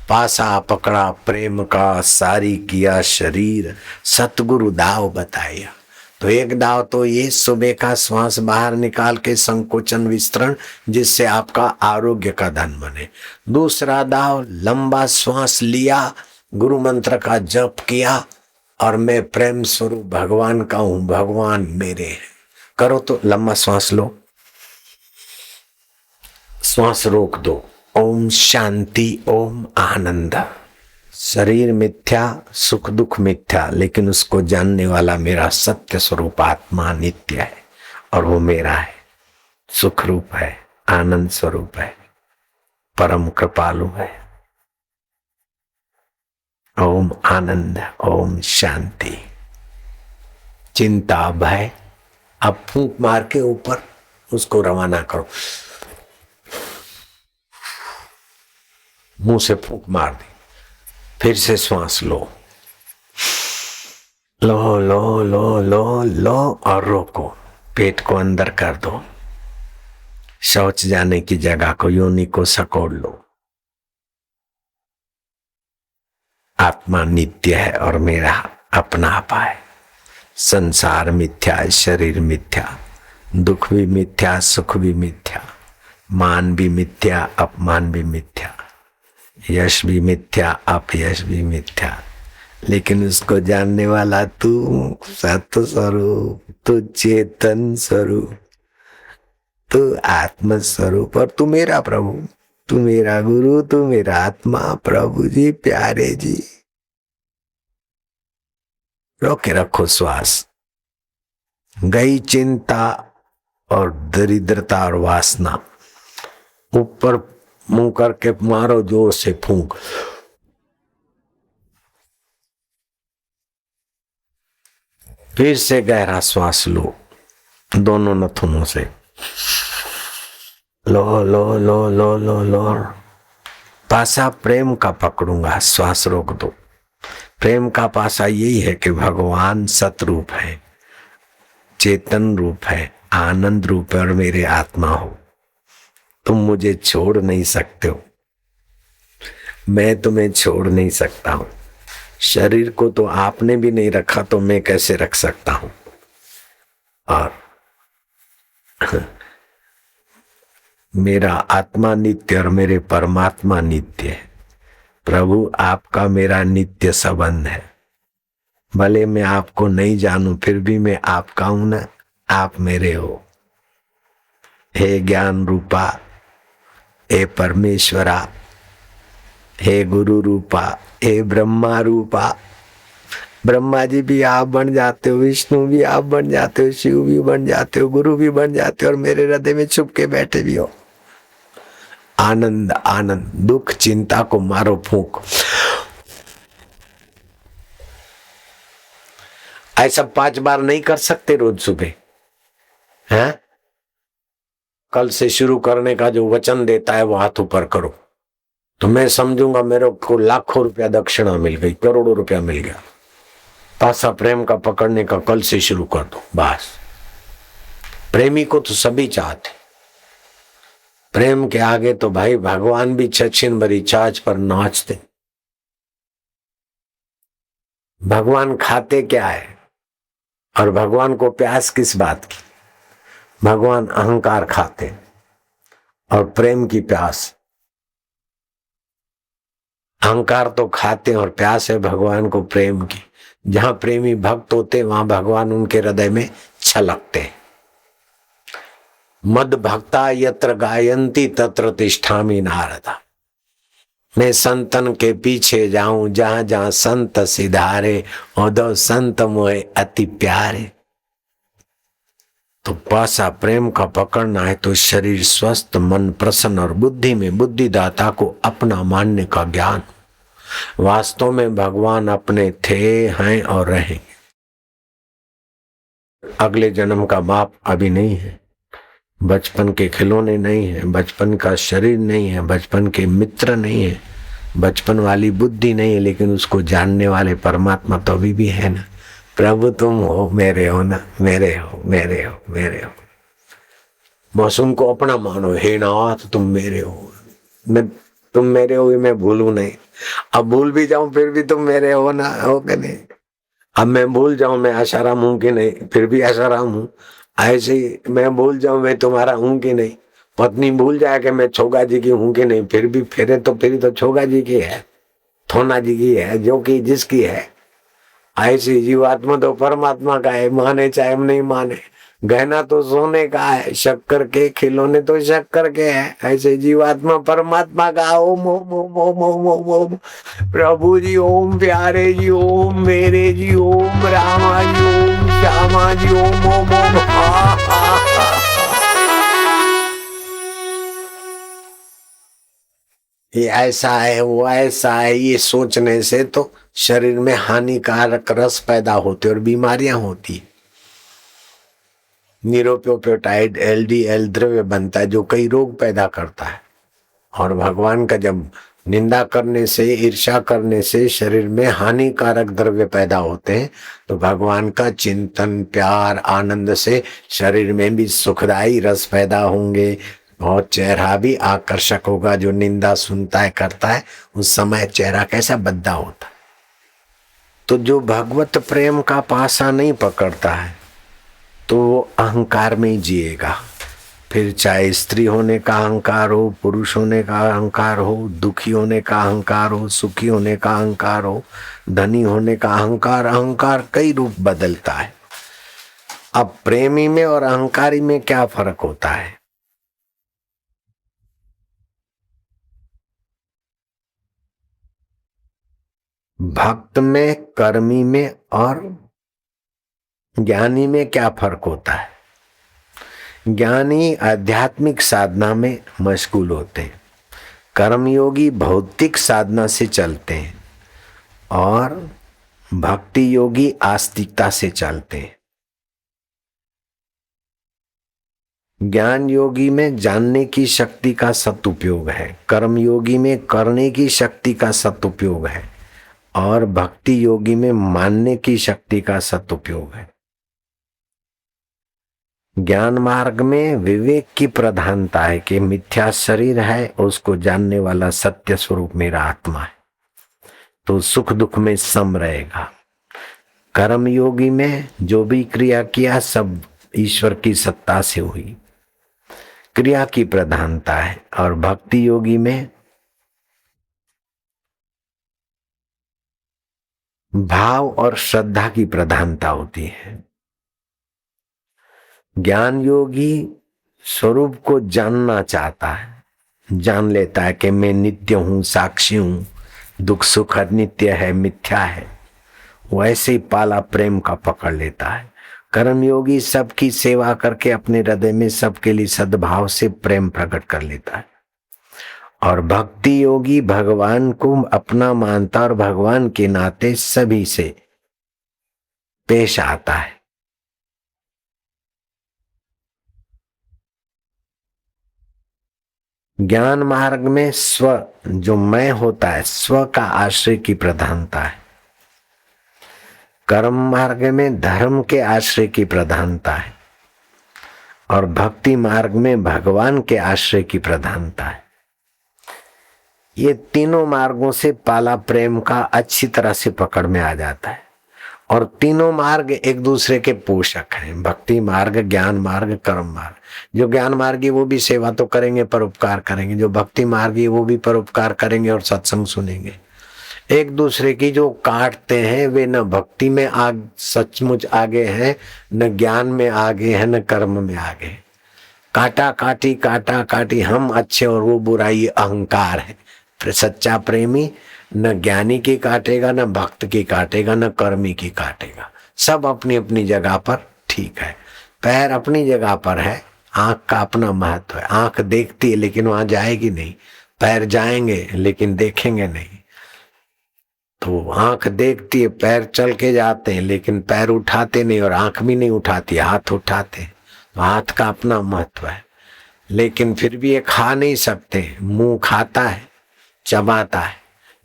पासा पकड़ा प्रेम का, सारी किया शरीर, सतगुरु दाव बताया। तो एक दाव तो ये सुबह का श्वास बाहर निकाल के संकोचन विस्तरण, जिससे आपका आरोग्य का धन बने। दूसरा दाव लंबा श्वास लिया गुरु मंत्र का जप किया और मैं प्रेम स्वरूप भगवान का हूं, भगवान मेरे हैं। करो तो लंबा श्वास लो, श्वास रोक दो। ओम शांति, ओम आनंद। शरीर मिथ्या, सुख दुख मिथ्या, लेकिन उसको जानने वाला मेरा सत्य स्वरूप आत्मा नित्य है और वो मेरा है, सुख रूप है, आनंद स्वरूप है, परम कृपालु है। ओम आनंद, ओम शांति। चिंता भय अब फूंक मार के ऊपर उसको रवाना करो। मुंह से फूंक मार दी, फिर से श्वास लो, लो लो लो लो लो और रोको। पेट को अंदर कर दो, शौच जाने की जगह को, योनि को सकोड़ लो। आत्मा नित्य है और मेरा अपना आपा है। संसार मिथ्या, शरीर मिथ्या, दुख भी मिथ्या, सुख भी मिथ्या, मान भी मिथ्या, अपमान भी मिथ्या, यश भी मिथ्या, अपयश भी मिथ्या, लेकिन उसको जानने वाला तू सत्य स्वरूप, तू चेतन स्वरूप, तू आत्म स्वरूप और तू मेरा प्रभु, तू मेरा गुरु, तू मेरा आत्मा। प्रभु जी, प्यारे जी, रोके रखो श्वास। गई चिंता और दरिद्रता और वासना, ऊपर मुंह करके मारो, जोर से फूंक। फिर से गहरा श्वास लो, दोनों नथुनों से लो लो लो लो लो लो। पासा प्रेम का पकड़ूंगा, श्वास रोक दो। प्रेम का पासा यही है कि भगवान सतरूप है, चेतन रूप है, आनंद रूप है और मेरे आत्मा हो। तुम मुझे छोड़ नहीं सकते हो, मैं तुम्हें छोड़ नहीं सकता हूं। शरीर को तो आपने भी नहीं रखा, तो मैं कैसे रख सकता हूं। और मेरा आत्मा नित्य और मेरे परमात्मा नित्य है। प्रभु, आपका मेरा नित्य संबंध है। भले मैं आपको नहीं जानूं, फिर भी मैं आपका हूं ना, आप मेरे हो। हे ज्ञान रूपा, हे परमेश्वरा, हे गुरु रूपा, हे ब्रह्मा रूपा। ब्रह्मा जी भी आप बन जाते हो, विष्णु भी आप बन जाते हो, शिव भी बन जाते हो, गुरु भी बन जाते हो और मेरे हृदय में छुप के बैठे भी हो। आनंद आनंद। दुख चिंता को मारो फूंक। ऐसा 5 बार नहीं कर सकते रोज सुबह, हैं? कल से शुरू करने का जो वचन देता है वो हाथ ऊपर करो, तो मैं समझूंगा मेरे को लाखों रुपया दक्षिणा मिल गई, करोड़ों रुपया मिल गया। पासा प्रेम का पकड़ने का कल से शुरू कर दो बस। प्रेमी को तो सभी चाहते, प्रेम के आगे तो भाई भगवान भी छछिन भरी छाछ पर नाचते। भगवान खाते क्या है और भगवान को प्यास किस बात की? भगवान अहंकार खाते और प्रेम की प्यास। अहंकार तो खाते और प्यास है भगवान को प्रेम की। जहां प्रेमी भक्त होते वहां भगवान उनके हृदय में छलकते। मद भक्ता यत्र गायन्ति तत्र तिष्ठामि नारदा। मैं संतन के पीछे जाऊं, जहां जहां संत सिधारे, उधर संत मोहे अति प्यारे। तो पासा प्रेम का पकड़ना है तो शरीर स्वस्थ, मन प्रसन्न और बुद्धि में बुद्धिदाता को अपना मानने का ज्ञान। वास्तव में भगवान अपने थे, हैं और रहेंगे। अगले जन्म का बाप अभी नहीं है, बचपन के खिलौने नहीं है, बचपन का शरीर नहीं है, बचपन के मित्र नहीं है, बचपन वाली बुद्धि नहीं है, लेकिन उसको जानने वाले परमात्मा तो अभी भी है ना। प्रभु तुम हो, मेरे हो ना, मेरे हो, मेरे हो, मेरे हो। बस उनको अपना मानो। हे नाथ तुम मेरे हो, मैं तुम मेरे हो, मैं भूलू नहीं। अब भूल भी जाऊं फिर भी तुम मेरे हो ना, हो कि नहीं। अब मैं भूल जाऊं मैं आशाराम हूं कि नहीं, फिर भी आशाराम हूं। ऐसे ही मैं भूल जाऊं मैं तुम्हारा हूं कि नहीं। पत्नी भूल जाए कि मैं छोगा जी की हूं कि नहीं, फिर भी फेरे तो फिर तो छोगा जी की है। थोना जी की है, जो कि जिसकी है। ऐसी जीवात्मा तो परमात्मा का है, माने चाहे हम नहीं माने। गहना तो सोने का है, शक्कर के खिलौने तो शक्कर के है। ऐसे जीवात्मा परमात्मा का। ओम ओम ओम ओम ओम ओम ओम। प्रभु जी ओम, प्यारे जी ओम, मेरे जी ओम, रामा जी ओम, श्यामा जी ओम ओम ओम। ये ऐसा है, वो ऐसा है, ये सोचने से तो शरीर में हानिकारक रस पैदा होते और बीमारियां होती। निरोप्योप्योटाइड LDL द्रव्य बनता है जो कई रोग पैदा करता है। और भगवान का जब निंदा करने से, ईर्ष्या करने से शरीर में हानिकारक द्रव्य पैदा होते हैं, तो भगवान का चिंतन, प्यार, आनंद से शरीर में भी सुखदायी रस पैदा होंगे और चेहरा भी आकर्षक होगा। जो निंदा सुनता है, करता है, उस समय चेहरा कैसा बद्दा होता है। तो जो भगवत प्रेम का पासा नहीं पकड़ता है तो वो अहंकार में ही जिएगा। फिर चाहे स्त्री होने का अहंकार हो, पुरुष होने का अहंकार हो, दुखी होने का अहंकार हो, सुखी होने का अहंकार हो, धनी होने का अहंकार। अहंकार कई रूप बदलता है। अब प्रेमी में और अहंकारी में क्या फर्क होता है? भक्त में, कर्मी में और ज्ञानी में क्या फर्क होता है? ज्ञानी आध्यात्मिक साधना में मशगूल होते हैं, कर्मयोगी भौतिक साधना से चलते हैं और भक्ति योगी आस्तिकता से चलते हैं। ज्ञान योगी में जानने की शक्ति का सदुपयोग है, कर्मयोगी में करने की शक्ति का सदुपयोग है और भक्ति योगी में मानने की शक्ति का सदुपयोग है। ज्ञान मार्ग में विवेक की प्रधानता है कि मिथ्या शरीर है, उसको जानने वाला सत्य स्वरूप मेरा आत्मा है, तो सुख दुख में सम रहेगा। कर्म योगी में जो भी क्रिया किया सब ईश्वर की सत्ता से हुई, क्रिया की प्रधानता है। और भक्ति योगी में भाव और श्रद्धा की प्रधानता होती है। ज्ञान योगी स्वरूप को जानना चाहता है, जान लेता है कि मैं नित्य हूं, साक्षी हूं, दुख सुख अनित्य है, मिथ्या है। वैसे ही पाला प्रेम का पकड़ लेता है। कर्मयोगी सबकी सेवा करके अपने हृदय में सबके लिए सद्भाव से प्रेम प्रकट कर लेता है। और भक्ति योगी भगवान को अपना मानता और भगवान के नाते सभी से पेश आता है। ज्ञान मार्ग में स्व जो मैं होता है, स्व का आश्रय की प्रधानता है। कर्म मार्ग में धर्म के आश्रय की प्रधानता है और भक्ति मार्ग में भगवान के आश्रय की प्रधानता है। ये तीनों मार्गों से पाला प्रेम का अच्छी तरह से पकड़ में आ जाता है और तीनों मार्ग एक दूसरे के पोषक हैं। भक्ति मार्ग, ज्ञान मार्ग, कर्म मार्ग। जो ज्ञान मार्गी वो भी सेवा तो करेंगे, परोपकार करेंगे। जो भक्ति मार्गी वो भी परोपकार करेंगे और सत्संग सुनेंगे। एक दूसरे की जो काटते हैं वे न भक्ति में सचमुच आगे हैं, न ज्ञान में आगे हैं, न कर्म में आगे। काटा काटी हम अच्छे और वो बुराई अहंकार है। सच्चा प्रेमी न ज्ञानी की काटेगा, न भक्त की काटेगा, न कर्मी की काटेगा। सब अपनी अपनी जगह पर ठीक है। पैर अपनी जगह पर है, आंख का अपना महत्व है। आंख देखती है लेकिन वहां जाएगी नहीं, पैर जाएंगे लेकिन देखेंगे नहीं। तो आंख देखती है, पैर चल के जाते हैं लेकिन पैर उठाते नहीं और आंख भी नहीं उठाती, हाथ उठाते। तो हाथ का अपना महत्व है। लेकिन फिर भी ये खा नहीं सकते। मुंह खाता है, चबाता है,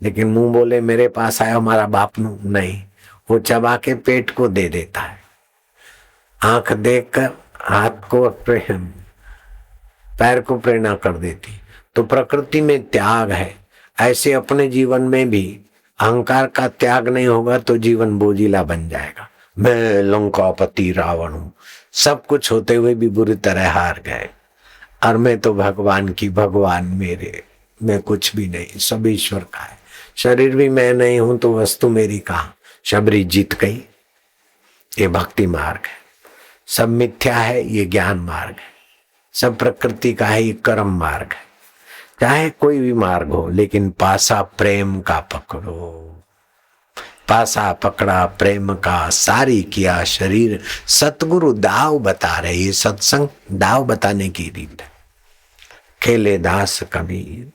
लेकिन मुंह बोले मेरे पास आया हमारा बाप नहीं, वो चबा के पेट को दे देता है। आंख देखकर हाथ को प्रेम, पैर को प्रेरणा कर देती। तो प्रकृति में त्याग है। ऐसे अपने जीवन में भी अहंकार का त्याग नहीं होगा तो जीवन बोझिला बन जाएगा। मैं लंकापति रावण हूं, सब कुछ होते हुए भी बुरी तरह हार गए और मैं तो भगवान की, भगवान मेरे, मैं कुछ भी नहीं, सब ईश्वर का है। शरीर भी मैं नहीं हूं तो वस्तु मेरी कहाँ, शबरी जीत गई। ये भक्ति मार्ग है। सब मिथ्या है, ये ज्ञान मार्ग है। सब प्रकृति का है, ये कर्म मार्ग है। चाहे कोई भी मार्ग हो, लेकिन पासा प्रेम का पकड़ो। पासा पकड़ा प्रेम का, सारी किया शरीर। सतगुरु दाव बता रहे, ये सत्संग दाव बताने की रीत है। खेले दास कबीर।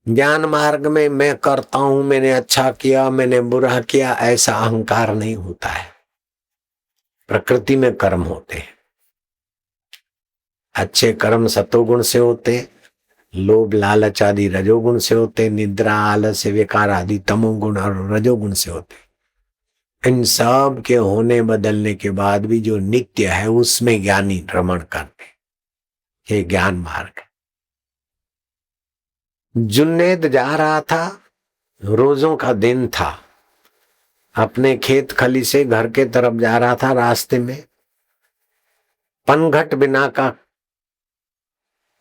ज्ञान मार्ग में मैं करता हूं, मैंने अच्छा किया, मैंने बुरा किया, ऐसा अहंकार नहीं होता है। प्रकृति में कर्म होते हैं। अच्छे कर्म सतोगुण से होते, लोभ लालच आदि रजोगुण से होते, निद्रा आलस्य विकार आदि तमोगुण और रजोगुण से होते। इन सब के होने बदलने के बाद भी जो नित्य है उसमें ज्ञानी रमण करते। ये ज्ञान मार्ग है। जुन्नैद जा रहा था, रोजों का दिन था, अपने खेत खली से घर के तरफ जा रहा था। रास्ते में पनघट बिना का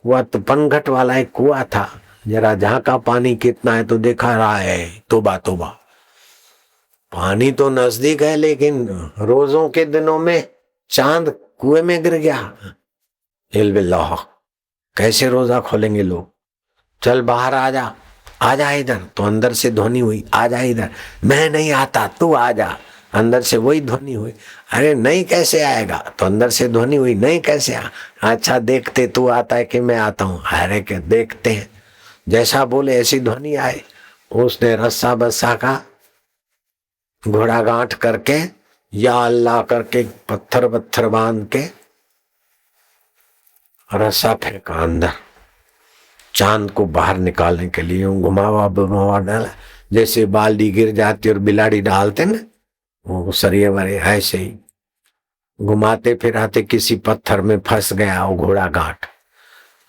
कुआ, तो पनघट वाला एक कुआ था। जरा झांका पानी कितना है तो देखा रहा है, तोबा तोबा, पानी तो नजदीक है, लेकिन रोजों के दिनों में चांद कुएं में गिर गया। इल्बिल्लाह, कैसे रोजा खोलेंगे लोग? चल बाहर आ जा, आ जा इधर। तो अंदर से ध्वनि हुई, आ जा इधर। मैं नहीं आता, तू आ जा। अंदर से वही ध्वनि हुई, अरे नहीं कैसे आएगा? तो अंदर से ध्वनि हुई, नहीं कैसे आ? अच्छा देखते, तू आता है कि मैं आता हूँ? अरे क्या देखते हैं। जैसा बोले ऐसी ध्वनि आए। उसने रस्सा बस्सा का घोड़ा गांठ करके, या अल्लाह करके, पत्थर पत्थर बांध के रस्सा फेंका अंदर। चांद को बाहर निकालने के लिए घुमावा घुमावा डाला, जैसे बाल्टी गिर जाती और बिलाड़ी डालते ना, वो सरिये वरे ऐसे ही घुमाते फिराते किसी पत्थर में फंस गया वो घोड़ा घाट,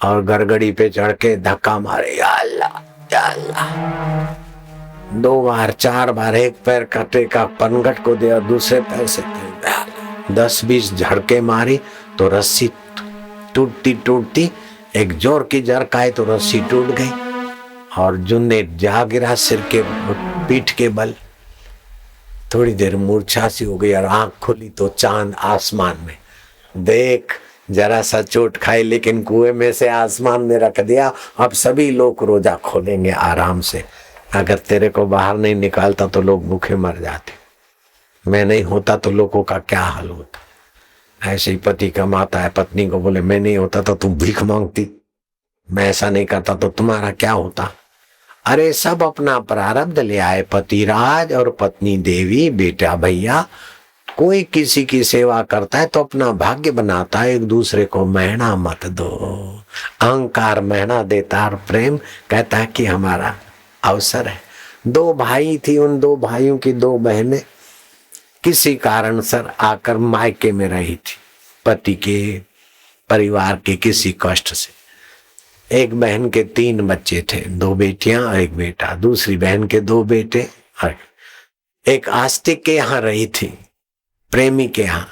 और गरगड़ी पे चढ़ के धक्का मारे, या अल्लाह या अल्लाह। 2 बार 4 बार, एक पैर कटे का पनघट को दे और दूसरे पैर से 10-20 झड़के मारी तो रस्सी टूटती टूटती एक जोर की झरकाए तो रस्सी टूट गई, और जुन्नैद जा गिरा सिर के पीठ के बल। थोड़ी देर मूर्छा सी हो गई और आंख खुली तो चांद आसमान में। देख, जरा सा चोट खाई, लेकिन कुएं में से आसमान में रख दिया। अब सभी लोग रोजा खोलेंगे आराम से। अगर तेरे को बाहर नहीं निकालता तो लोग भूखे मर जाते। मैं नहीं होता तो लोगों का क्या हाल होता। ऐसे ही पति कमाता है, पत्नी को बोले मैं नहीं होता तो तुम भीख मांगती, मैं ऐसा नहीं करता तो तुम्हारा क्या होता। अरे सब अपना प्रारब्ध ले आए, पति राज और पत्नी देवी। बेटा भैया, कोई किसी की सेवा करता है तो अपना भाग्य बनाता है। एक दूसरे को महना मत दो। अहंकार महना देता और प्रेम कहता है कि हमारा अवसर है। 2 भाई थी, उन 2 भाइयों की 2 बहनें किसी कारण सर आकर मायके में रही थी, पति के परिवार के किसी कष्ट से। एक बहन के 3 बच्चे थे, 2 बेटियां और 1 बेटा। दूसरी बहन के 2 बेटे और एक आस्तिक के यहाँ रही थी, प्रेमी के यहाँ।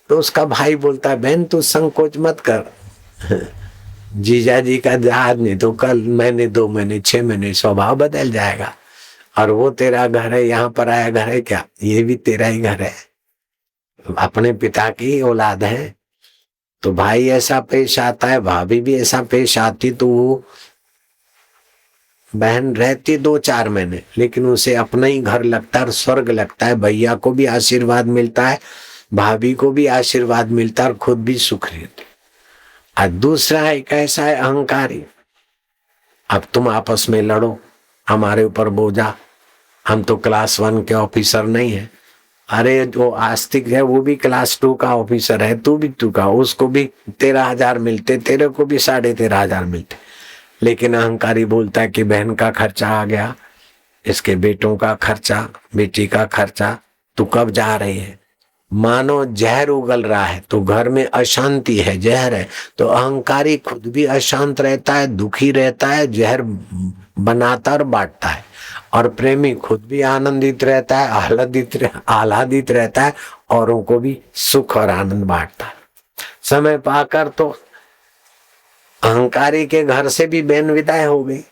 तो उसका भाई बोलता है, बहन तू संकोच मत कर, जीजा जी का जहाज नहीं तो कल महीने 2 महीने 6 महीने स्वभाव बदल जाएगा। और वो तेरा घर है, यहाँ पर आया घर है क्या? ये भी तेरा ही घर है, अपने पिता की औलाद है। तो भाई ऐसा पेश आता है, भाभी भी ऐसा पेश आती, तो वो बहन रहती 2-4 महीने, लेकिन उसे अपना ही घर लगता है और स्वर्ग लगता है। भैया को भी आशीर्वाद मिलता है, भाभी को भी आशीर्वाद मिलता है और खुद भी सुख रहती। और दूसरा एक ऐसा है अहंकारी, अब तुम आपस में लड़ो, हमारे ऊपर बोझा, हम तो क्लास 1 के ऑफिसर नहीं है। अरे जो आस्तिक है वो भी क्लास 2 का ऑफिसर है, तू भी 2 का, उसको भी 13,000 मिलते, तेरे को भी 13,500 मिलते। लेकिन अहंकारी बोलता है कि बहन का खर्चा आ गया, इसके बेटों का खर्चा, बेटी का खर्चा, तू कब जा रही है? मानो जहर उगल रहा है तो घर में अशांति है, जहर है, तो अहंकारी खुद भी अशांत रहता है, दुखी रहता है, जहर बनाता और बांटता है। और प्रेमी खुद भी आनंदित रहता है, आह्लादित रहता है, औरों को भी सुख और आनंद बांटता है। समय पाकर तो अहंकारी के घर से भी बहन विदाई हो गई,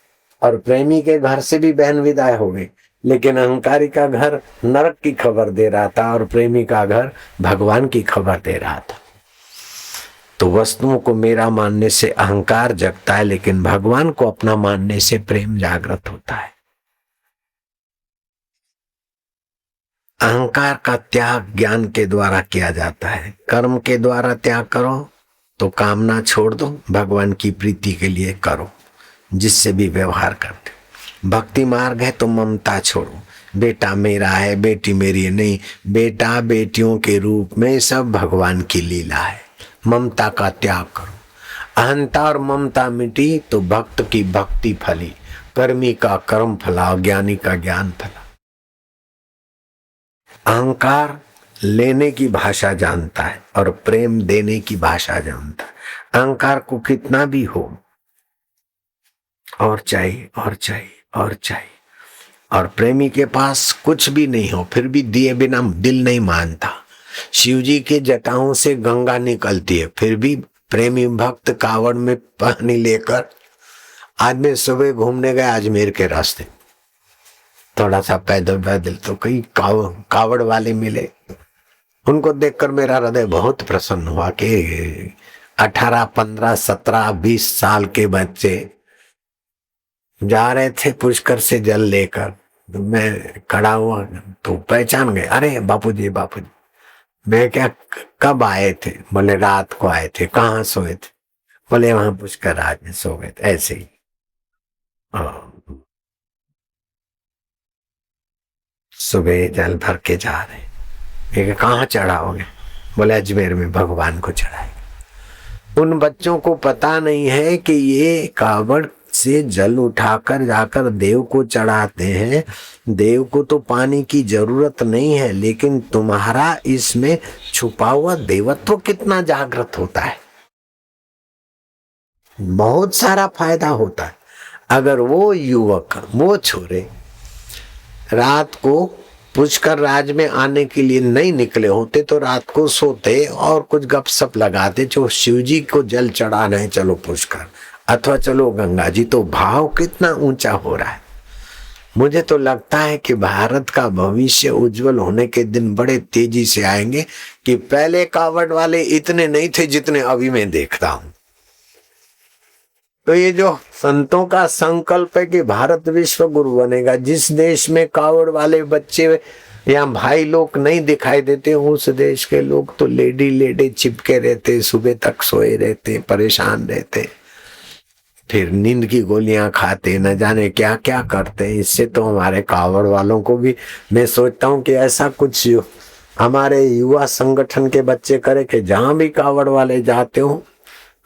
और प्रेमी के घर से भी बहन विदाई हो गई, लेकिन अहंकारी का घर नरक की खबर दे रहा था और प्रेमी का घर भगवान की खबर दे रहा था। तो वस्तुओं को मेरा मानने से अहंकार जगता है, लेकिन भगवान को अपना मानने से प्रेम जागृत होता है। अहंकार का त्याग ज्ञान के द्वारा किया जाता है। कर्म के द्वारा त्याग करो तो कामना छोड़ दो, भगवान की प्रीति के लिए करो, जिससे भी व्यवहार करते। भक्ति मार्ग है तो ममता छोड़ो, बेटा मेरा है बेटी मेरी है, नहीं, बेटा बेटियों के रूप में सब भगवान की लीला है। ममता का त्याग करो। अहंता और ममता मिटी तो भक्त की भक्ति फली, कर्मी का कर्म फला, ज्ञानी का ज्ञान फला। अहंकार लेने की भाषा जानता है और प्रेम देने की भाषा जानता है। अहंकार को कितना भी हो और चाहिए और चाहिए और चाहिए, और प्रेमी के पास कुछ भी नहीं हो फिर भी दिए बिना दिल नहीं मानता। शिव जी के जटाओं से गंगा निकलती है, फिर भी प्रेमी भक्त कावड़ में पानी लेकर, आज मैं सुबह घूमने गया अजमेर के रास्ते, थोड़ा सा पैदल पैदल तो कई कावड़ वाले मिले। उनको देखकर मेरा हृदय बहुत प्रसन्न हुआ कि 18, 15, 17, 20 साल के बच्चे जा रहे थे पुष्कर से जल लेकर। तो मैं खड़ा हुआ तो पहचान गए, अरे बापूजी बापूजी। मैं क्या, कब आए थे? बोले रात को आए थे। कहाँ सोए थे? बोले वहां पुष्कर राज में सो गए थे। ऐसे ही सुबह जल भर के जा रहे। कहाँ चढ़ाओगे? बोले अजमेर में भगवान को चढ़ाएंगे। उन बच्चों को पता नहीं है कि ये कावड़ से जल उठाकर जाकर देव को चढ़ाते हैं। देव को तो पानी की जरूरत नहीं है, लेकिन तुम्हारा इसमें छुपा हुआ देवत्व कितना जागृत होता है, बहुत सारा फायदा होता है। अगर वो युवक, वो छोरे रात को पुष्कर राज में आने के लिए नहीं निकले होते तो रात को सोते और कुछ गपशप लगाते, जो शिव जी को जल चढ़ाना है चलो पुष्कर अथवा चलो गंगा जी, तो भाव कितना ऊंचा हो रहा है। मुझे तो लगता है कि भारत का भविष्य उज्जवल होने के दिन बड़े तेजी से आएंगे कि पहले कावड़ वाले इतने नहीं थे जितने अभी मैं देखता हूं। तो ये जो संतों का संकल्प है कि भारत विश्व गुरु बनेगा, जिस देश में कावड़ वाले बच्चे या भाई लोग नहीं दिखाई देते, उस देश के लोग तो लेडी चिपके रहते, सुबह तक सोए रहते, परेशान रहते, फिर नींद की गोलियां खाते, न जाने क्या क्या करते। इससे तो हमारे कावड़ वालों को भी मैं सोचता हूँ कि ऐसा कुछ हमारे युवा संगठन के बच्चे करे कि जहां भी कावड़ वाले जाते हो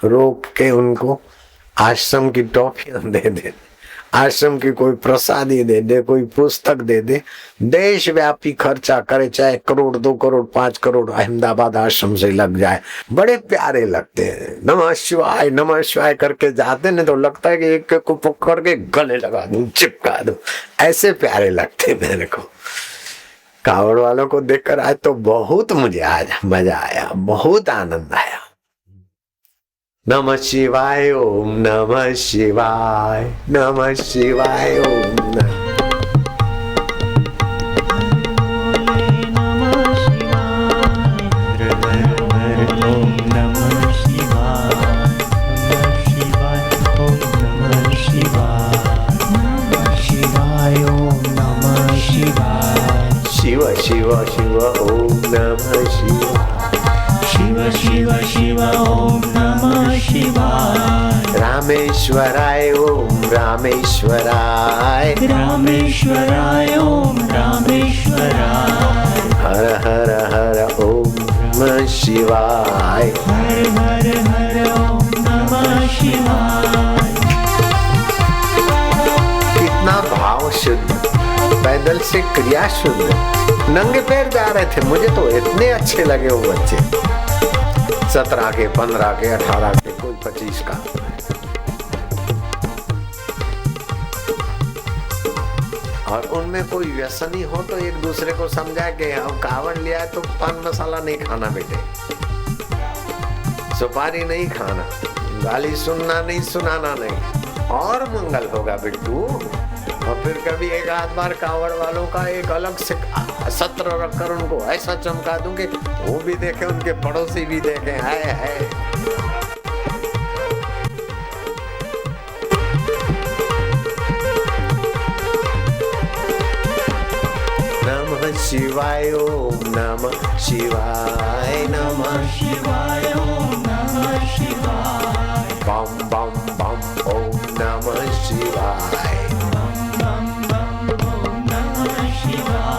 रोक के उनको आश्रम की टॉफियां दे दे, आश्रम की कोई प्रसादी दे दे, कोई पुस्तक दे दे, देशव्यापी खर्चा करे, चाहे करोड़ 2 करोड़ 5 करोड़ अहमदाबाद आश्रम से लग जाए। बड़े प्यारे लगते हैं, नमः शिवाय करके जाते नहीं तो लगता है कि एक को पकड़ के गले लगा दूं, चिपका दूं, ऐसे प्यारे लगते मेरे को। कावड़ वालों को देखकर आज तो बहुत मुझे आज मजा आया, बहुत आनंद आया। नमः शिवाय ओम नमः शिवाय, नमः शिवाय ओम शिव शिव शिव ओम नमः शिवाय, शिव शिव ओम नमः शिवाय, रामेश्वराय ओम रामेश्वराय, रामेश्वराय ओम रामेश्वराय, हर हर हर ओम नमः शिवाय, हर हर हर ओम नमः शिवाय। कितना भाव शुद्ध, पैदल से क्रिया शुद्ध। नंगे पैर जा रहे थे, मुझे तो इतने अच्छे लगे वो बच्चे, 17 के, 15 के, 18 के, कोई 25 का। और उनमें कोई व्यसनी हो तो एक दूसरे को समझा के अब कावड़ लिया है तो पान मसाला नहीं खाना बेटे, सुपारी नहीं खाना, गाली सुनना नहीं, सुनाना नहीं, और मंगल होगा बिट्टू। और फिर कभी एक आध बार कांवड़ वालों का एक अलग से सत्र रखकर उनको ऐसा चमका दूं कि वो भी देखे, उनके पड़ोसी भी देखे। है नमः शिवाय ओम नमः शिवाय नमः शिवाय ओम नमः शिवाय। बम बम बम ओम नमः शिवाय।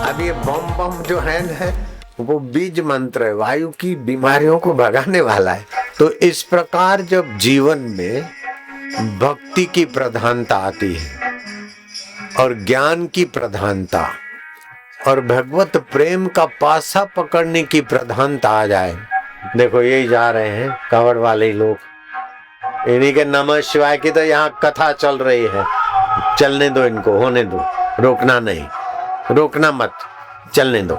अब ये बम बम जो है ना, वो बीज मंत्र है, वायु की बीमारियों को भगाने वाला है। तो इस प्रकार जब जीवन में भक्ति की प्रधानता आती है और ज्ञान की प्रधानता और भगवत प्रेम का पासा पकड़ने की प्रधानता आ जाए, देखो यही जा रहे हैं कांवड़ वाले लोग, इन्हीं के नमः शिवाय की तो यहाँ कथा चल रही है। चलने दो इनको, होने दो, रोकना नहीं, रोकना मत, चलने दो।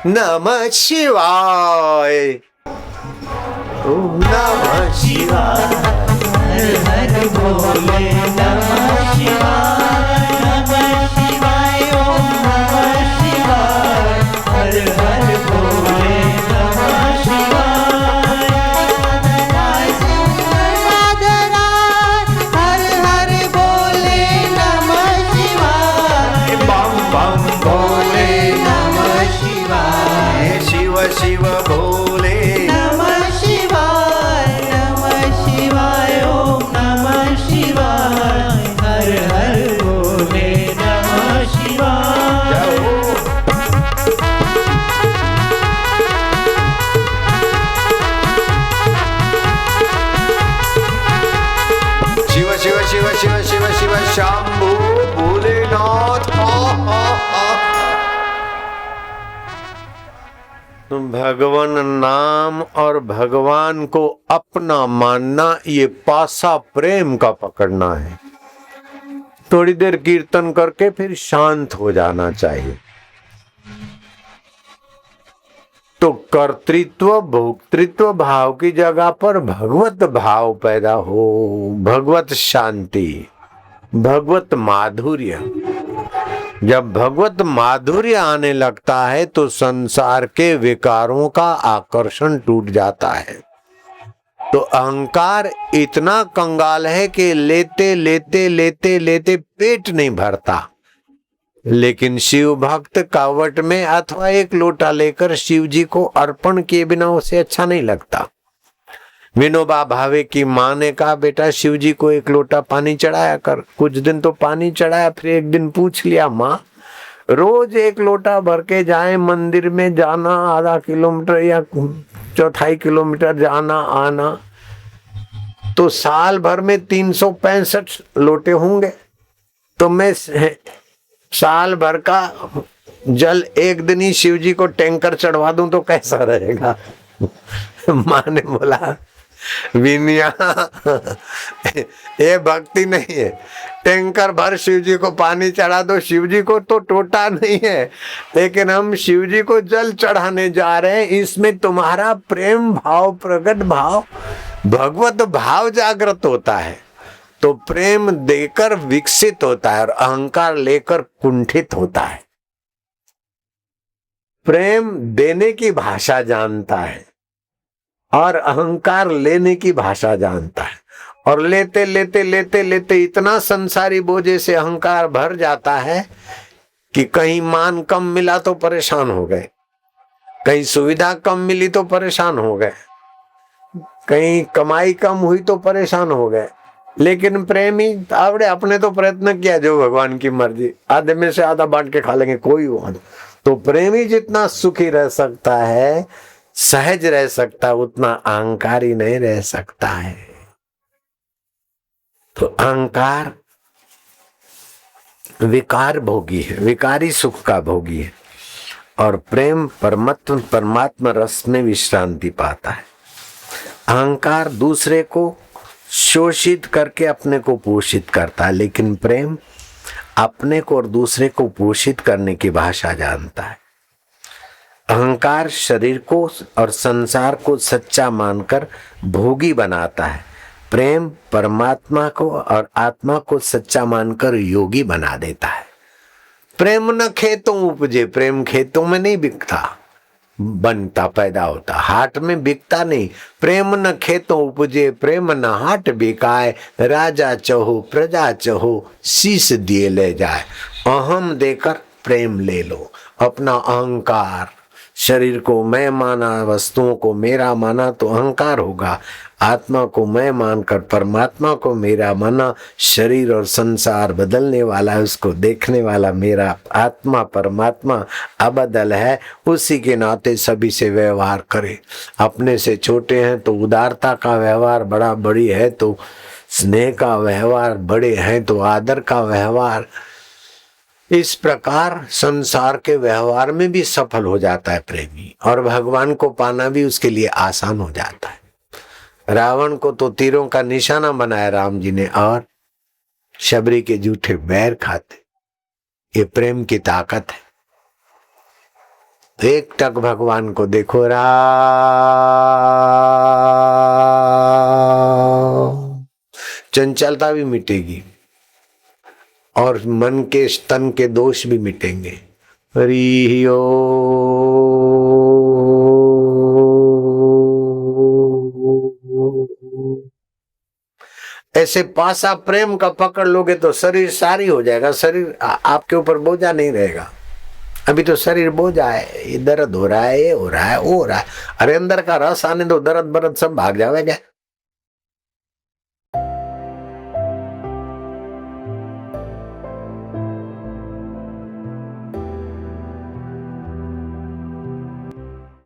नमः शिवाय ओम नमः शिवाय। हर हर बोले नमः शिवाय। नमः शिवाय ओम नमः शिवाय। हर हर बोले नमः शिवाय। हर हर बोले नमः शिवाय। बम बम बोले नमः शिवाय। शिव शिव भोले नमः शिवाय। नमः शिवाय ओम नमः शिवाय। हर हर बोले नमः शिवाय। शिव शिव शिव शिव शिव शिव शंभु भोलेनाथ। भगवान नाम और भगवान को अपना मानना, ये पासा प्रेम का पकड़ना है। थोड़ी देर कीर्तन करके फिर शांत हो जाना चाहिए। तो कर्तृत्व भोक्तृत्व भाव की जगह पर भगवत भाव पैदा हो, भगवत शांति, भगवत माधुर्य। जब भगवत माधुर्य आने लगता है तो संसार के विकारों का आकर्षण टूट जाता है। तो अहंकार इतना कंगाल है कि लेते लेते लेते लेते पेट नहीं भरता। लेकिन शिव भक्त कावट में अथवा एक लोटा लेकर शिव जी को अर्पण किए बिना उसे अच्छा नहीं लगता। विनोबा भावे की माँ ने कहा, बेटा शिव जी को एक लोटा पानी चढ़ाया कर। कुछ दिन तो पानी चढ़ाया, फिर एक दिन पूछ लिया, माँ रोज एक लोटा भर के जाए, मंदिर में जाना आधा किलोमीटर या चौथाई किलोमीटर जाना आना, तो साल भर में 365 लोटे होंगे। तो मैं साल भर का जल एक दिन ही शिव जी को टैंकर चढ़वा दूं तो कैसा रहेगा। माँ ने बोला, विनया ये भक्ति नहीं है। टैंकर भर शिव जी को पानी चढ़ा दो, शिव जी को तो टोटा नहीं है, लेकिन हम शिव जी को जल चढ़ाने जा रहे हैं। इसमें तुम्हारा प्रेम भाव, प्रकट भाव, भगवत भाव जागृत होता है। तो प्रेम देकर विकसित होता है और अहंकार लेकर कुंठित होता है। प्रेम देने की भाषा जानता है और अहंकार लेने की भाषा जानता है। और लेते लेते लेते लेते इतना संसारी बोझे से अहंकार भर जाता है कि कहीं मान कम मिला तो परेशान हो गए, कहीं सुविधा कम मिली तो परेशान हो गए, कहीं कमाई कम हुई तो परेशान हो गए। लेकिन प्रेमी आवड़े अपने तो प्रयत्न किया, जो भगवान की मर्जी, आधे में से आधा बांट के खा लेंगे, कोई वो। तो प्रेमी जितना सुखी रह सकता है, सहज रह सकता, उतना अहंकारी नहीं रह सकता है। तो अहंकार विकार भोगी है, विकारी सुख का भोगी है, और प्रेम परमात्मा रस में विश्रांति पाता है। अहंकार दूसरे को शोषित करके अपने को पोषित करता है, लेकिन प्रेम अपने को और दूसरे को पोषित करने की भाषा जानता है। अहंकार शरीर को और संसार को सच्चा मानकर भोगी बनाता है। प्रेम परमात्मा को और आत्मा को सच्चा मानकर योगी बना देता है। प्रेम न खेतों उपजे, प्रेम खेतों में नहीं बिकता, बनता पैदा होता, हाट में बिकता नहीं। प्रेम न खेतों उपजे, प्रेम न हाट बिकाए, राजा चहो प्रजा चहो शीश दिए ले जाए। अहम देकर प्रेम ले लो। अपना अहंकार, शरीर को मैं माना, वस्तुओं को मेरा माना तो अहंकार होगा। आत्मा को मैं मानकर परमात्मा को मेरा माना, शरीर और संसार बदलने वाला है, उसको देखने वाला मेरा आत्मा परमात्मा अबदल है। उसी के नाते सभी से व्यवहार करे। अपने से छोटे हैं तो उदारता का व्यवहार, बड़ा बड़ी है तो स्नेह का व्यवहार, बड़े हैं तो आदर का व्यवहार। इस प्रकार संसार के व्यवहार में भी सफल हो जाता है प्रेमी, और भगवान को पाना भी उसके लिए आसान हो जाता है। रावण को तो तीरों का निशाना बनाया राम जी ने, और शबरी के जूठे बैर खाते। ये प्रेम की ताकत है। एक टक भगवान को देखो, राम, चंचलता भी मिटेगी और मन के स्तन के दोष भी मिटेंगे। हरि ऐसे पासा प्रेम का पकड़ लोगे तो शरीर सारी हो जाएगा। शरीर आपके ऊपर बोझा नहीं रहेगा। अभी तो शरीर बोझा है, ये दर्द हो रहा है, ये हो रहा है, वो हो रहा है। अरे अंदर का रस आने दो, दर्द बरद सब भाग जाएगा।